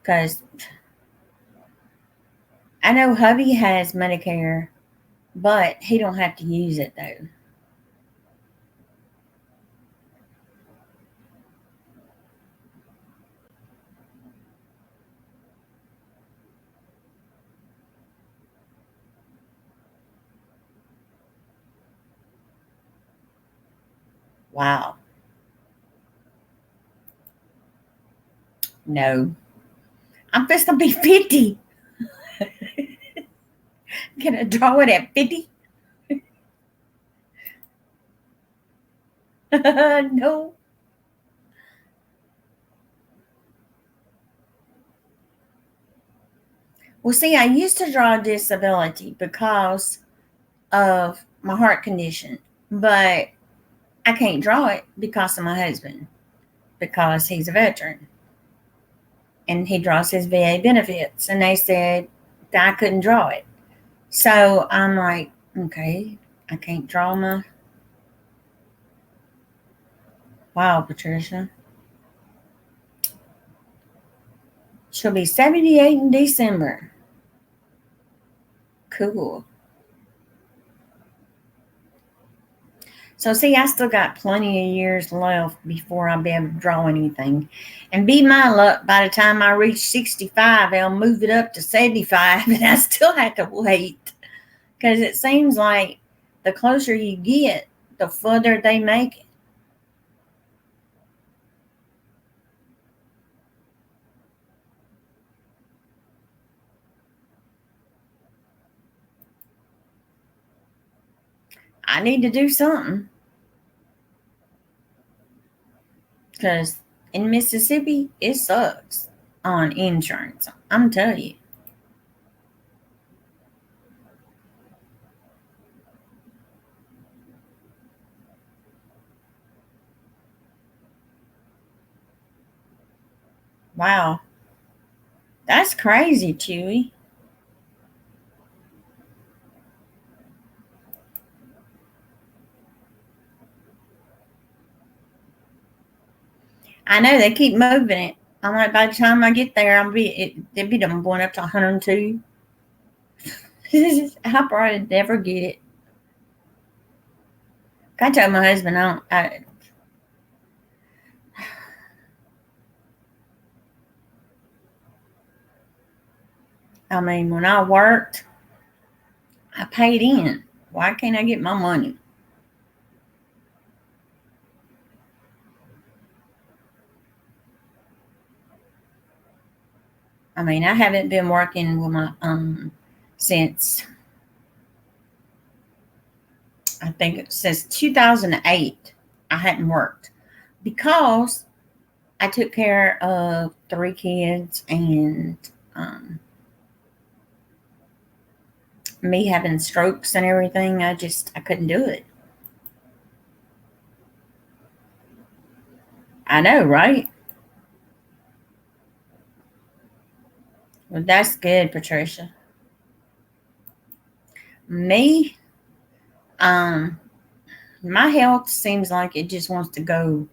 Because I know hubby has Medicare, but he don't have to use it though. Wow. No. I'm just going to be 50. Can I draw it at 50? No. Well, see, I used to draw disability because of my heart condition, but I can't draw it because of my husband, because he's a veteran and he draws his VA benefits. And they said that I couldn't draw it. So I'm like, okay, I can't draw my. Wow, Patricia. She'll be 78 in December. Cool. So see, I still got plenty of years left before I'll be able to draw anything. And be my luck, by the time I reach 65, they'll move it up to 75, and I still have to wait. Because it seems like the closer you get, the further they make it. I need to do something. Because in Mississippi, it sucks on insurance. I'm telling you. Wow. That's crazy, Chewy. I know they keep moving it. I'm like, by the time I get there, they'll be done going up to 102. I probably never get it. I told my husband, I mean, when I worked, I paid in. Why can't I get my money? I mean, I haven't been working with my since I think since 2008. I hadn't worked because I took care of 3 kids and um, me having strokes and everything. I couldn't do it. I know, right? Well, that's good, Patricia. Me, um, my health seems like it just wants to go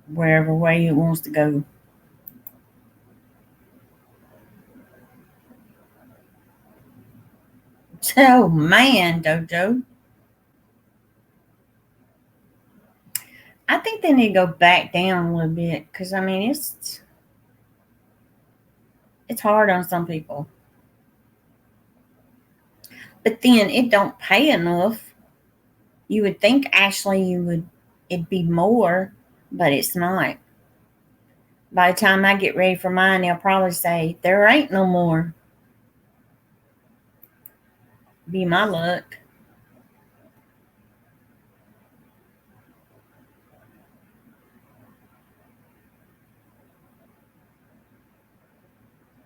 wherever way it wants to go. Oh man, Dojo. I think they need to go back down a little bit because I mean it's hard on some people, but then it don't pay enough. You would think actually it'd be more, but it's not. By the time I get ready for mine, they'll probably say there ain't no more. Be my luck.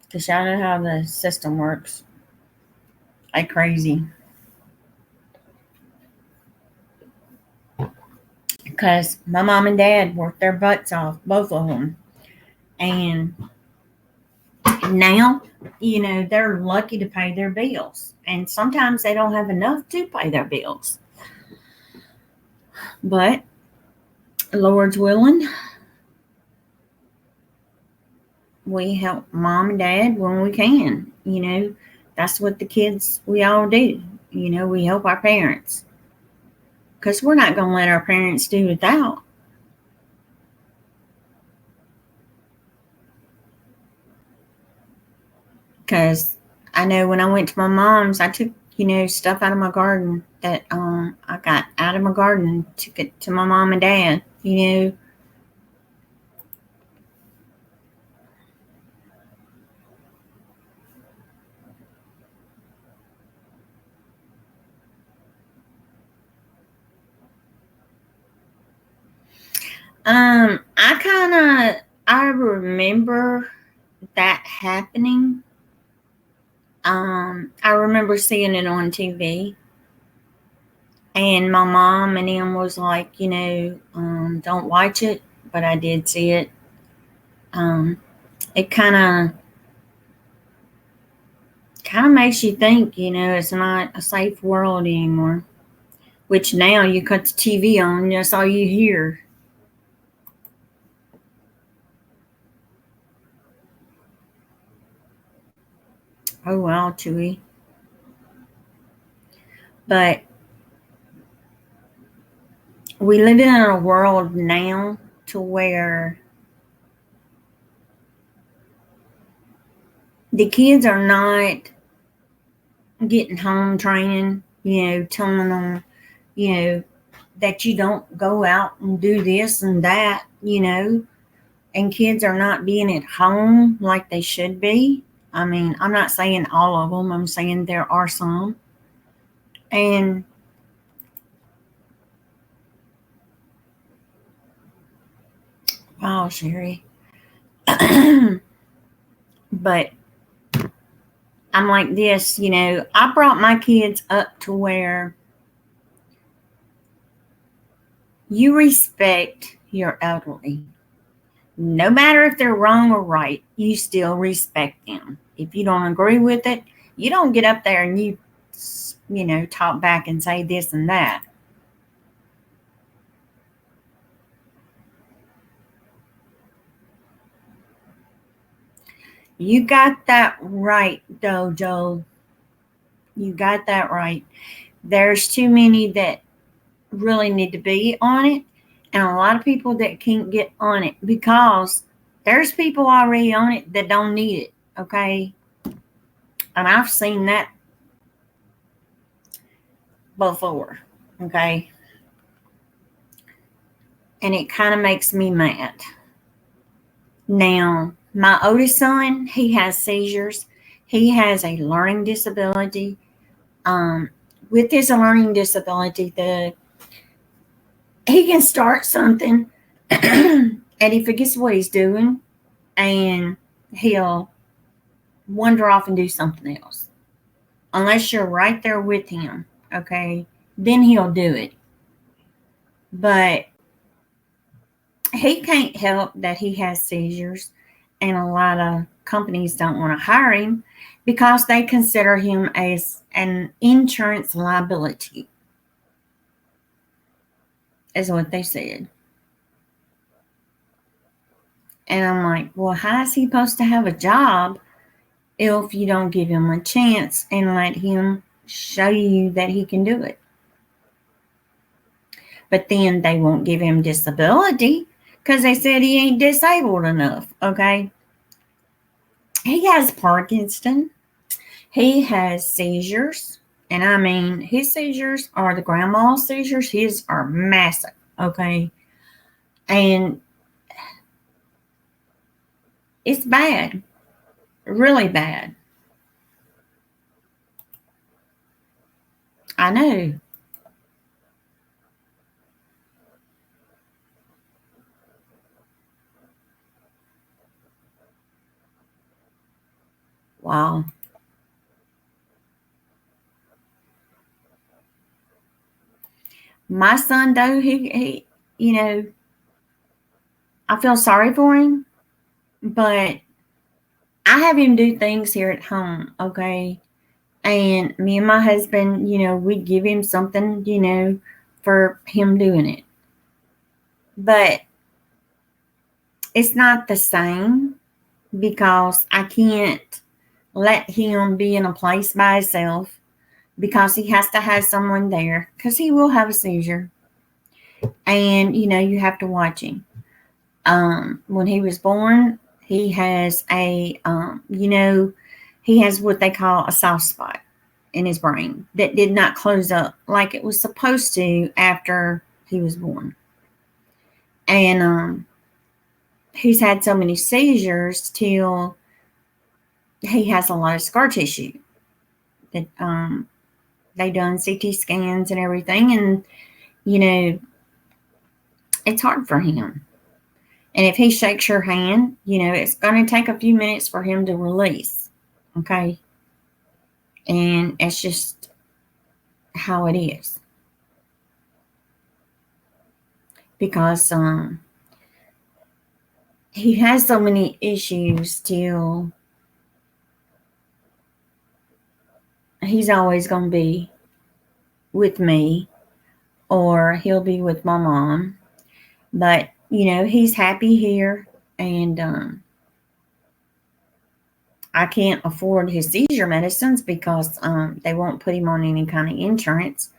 Because y'all know how the system works. Like crazy. Because my mom and dad worked their butts off, both of them. And now, they're lucky to pay their bills. And sometimes they don't have enough to pay their bills. But Lord's willing, we help mom and dad when we can. That's what the kids, we all do. We help our parents. Because we're not going to let our parents do without. Because I know when I went to my mom's, I took, stuff out of my garden that I got out of my garden, took it to my mom and dad. I remember that happening. I remember seeing it on TV, and my mom and him was like, don't watch it, but I did see it. It kind of makes you think, it's not a safe world anymore. Which now you cut the TV on, that's all you hear. Oh well, Chewy. But we live in a world now to where the kids are not getting home training, telling them, that you don't go out and do this and that, and kids are not being at home like they should be. I mean, I'm not saying all of them, I'm saying there are some. And oh, Sherry. But I'm like this, I brought my kids up to where you respect your elderly. No matter if they're wrong or right, you still respect them. If you don't agree with it, you don't get up there and talk back and say this and that. You got that right, Dojo. You got that right. There's too many that really need to be on it, and a lot of people that can't get on it because there's people already on it that don't need it, okay? And I've seen that before, okay? And it kind of makes me mad. Now, my oldest son, he has seizures. He has a learning disability. With his learning disability, he can start something and he forgets what he's doing, and he'll wander off and do something else. Unless you're right there with him, okay, then he'll do it. But he can't help that he has seizures, and a lot of companies don't want to hire him because they consider him as an insurance liability, is what they said. And I'm like, well, how is he supposed to have a job if you don't give him a chance and let him show you that he can do it? But then they won't give him disability because they said he ain't disabled enough, okay? He has Parkinson. He has seizures. And I mean, his seizures are the grandma seizures. His are massive, okay? And it's bad, really bad. I know. Wow. My son, though, he I feel sorry for him, but I have him do things here at home, okay? And me and my husband, we give him something, for him doing it. But it's not the same because I can't let him be in a place by himself because he has to have someone there because he will have a seizure. And, you have to watch him. When he was born, he has he has what they call a soft spot in his brain that did not close up like it was supposed to after he was born. And he's had so many seizures till he has a lot of scar tissue that they done CT scans and everything, and it's hard for him. And if he shakes your hand, it's going to take a few minutes for him to release, okay? And it's just how it is. Because he has so many issues still. He's always going to be with me, or he'll be with my mom. But, he's happy here, and I can't afford his seizure medicines because they won't put him on any kind of insurance.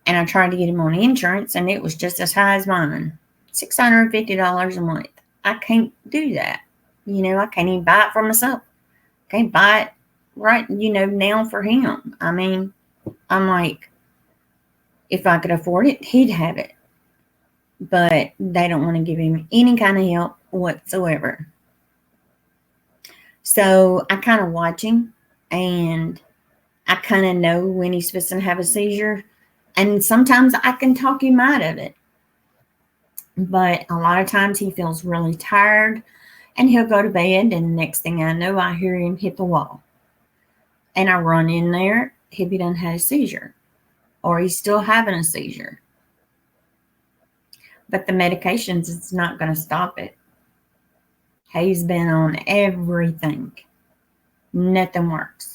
And I tried to get him on insurance, and it was just as high as mine, $650 a month. I can't do that. I can't even buy it for myself. Can't buy it right, now for him. I mean, I'm like, if I could afford it, he'd have it. But they don't want to give him any kind of help whatsoever. So I kind of watch him, and I kind of know when he's supposed to have a seizure. And sometimes I can talk him out of it. But a lot of times he feels really tired, and he'll go to bed, and next thing I know, I hear him hit the wall. And I run in there, he done had a seizure, or he's still having a seizure. But the medications, it's not going to stop it. He's been on everything. Nothing works.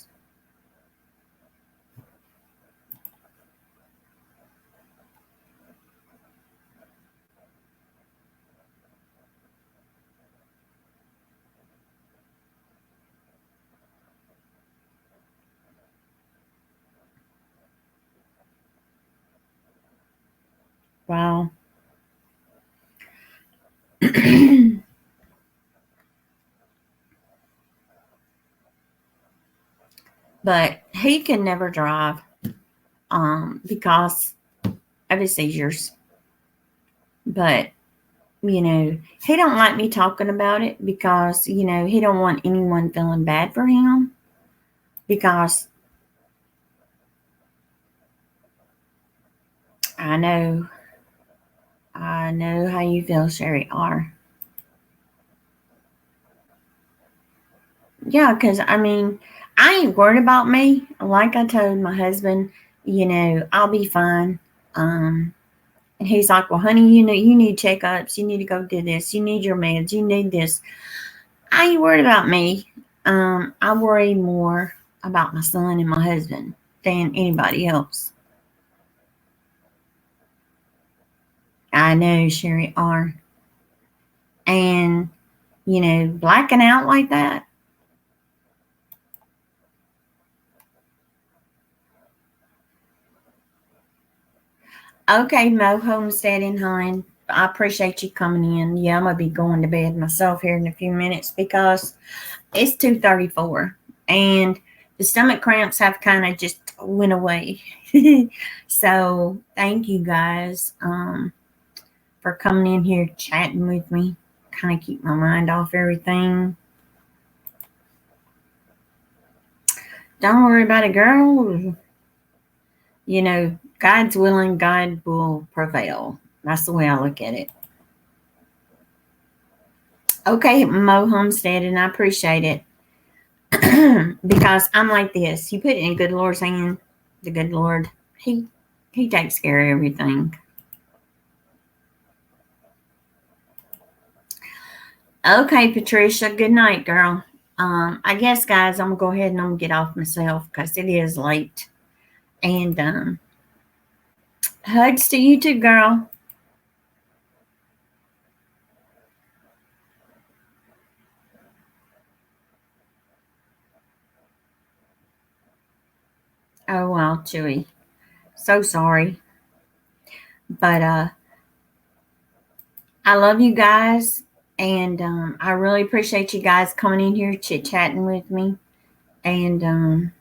Wow. But he can never drive because of his seizures. But he don't like me talking about it because he don't want anyone feeling bad for him, because I know how you feel, Sherry R. Yeah, because I mean, I ain't worried about me. Like I told my husband, I'll be fine. And he's like, well, honey, you need checkups. You need to go do this. You need your meds. You need this. I ain't worried about me. I worry more about my son and my husband than anybody else. I know, Sherry R. And, blacking out like that. Okay, Mo Homesteading, hon. I appreciate you coming in. Yeah, I'm going to be going to bed myself here in a few minutes because it's 2:34 and the stomach cramps have kind of just went away. So thank you guys for coming in here chatting with me. Kind of keep my mind off everything. Don't worry about it, girl. God's willing, God will prevail. That's the way I look at it. Okay, Mo Homestead, and I appreciate it. Because I'm like this. You put it in good Lord's hand, the good Lord, He takes care of everything. Okay, Patricia, good night, girl. I guess, guys, I'm going to go ahead and I'm going to get off myself because it is late. And hugs to you too, girl. Oh, wow, Chewy. So sorry. But I love you guys. And I really appreciate you guys coming in here chit-chatting with me. And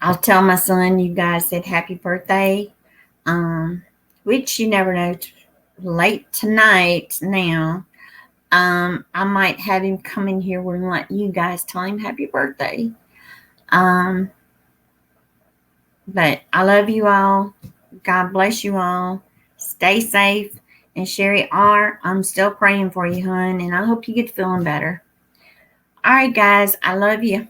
I'll tell my son you guys said happy birthday, which you never know. Late tonight now, I might have him come in here and let you guys tell him happy birthday. But I love you all. God bless you all. Stay safe. And Sherry R., I'm still praying for you, hon, and I hope you get feeling better. All right, guys, I love you.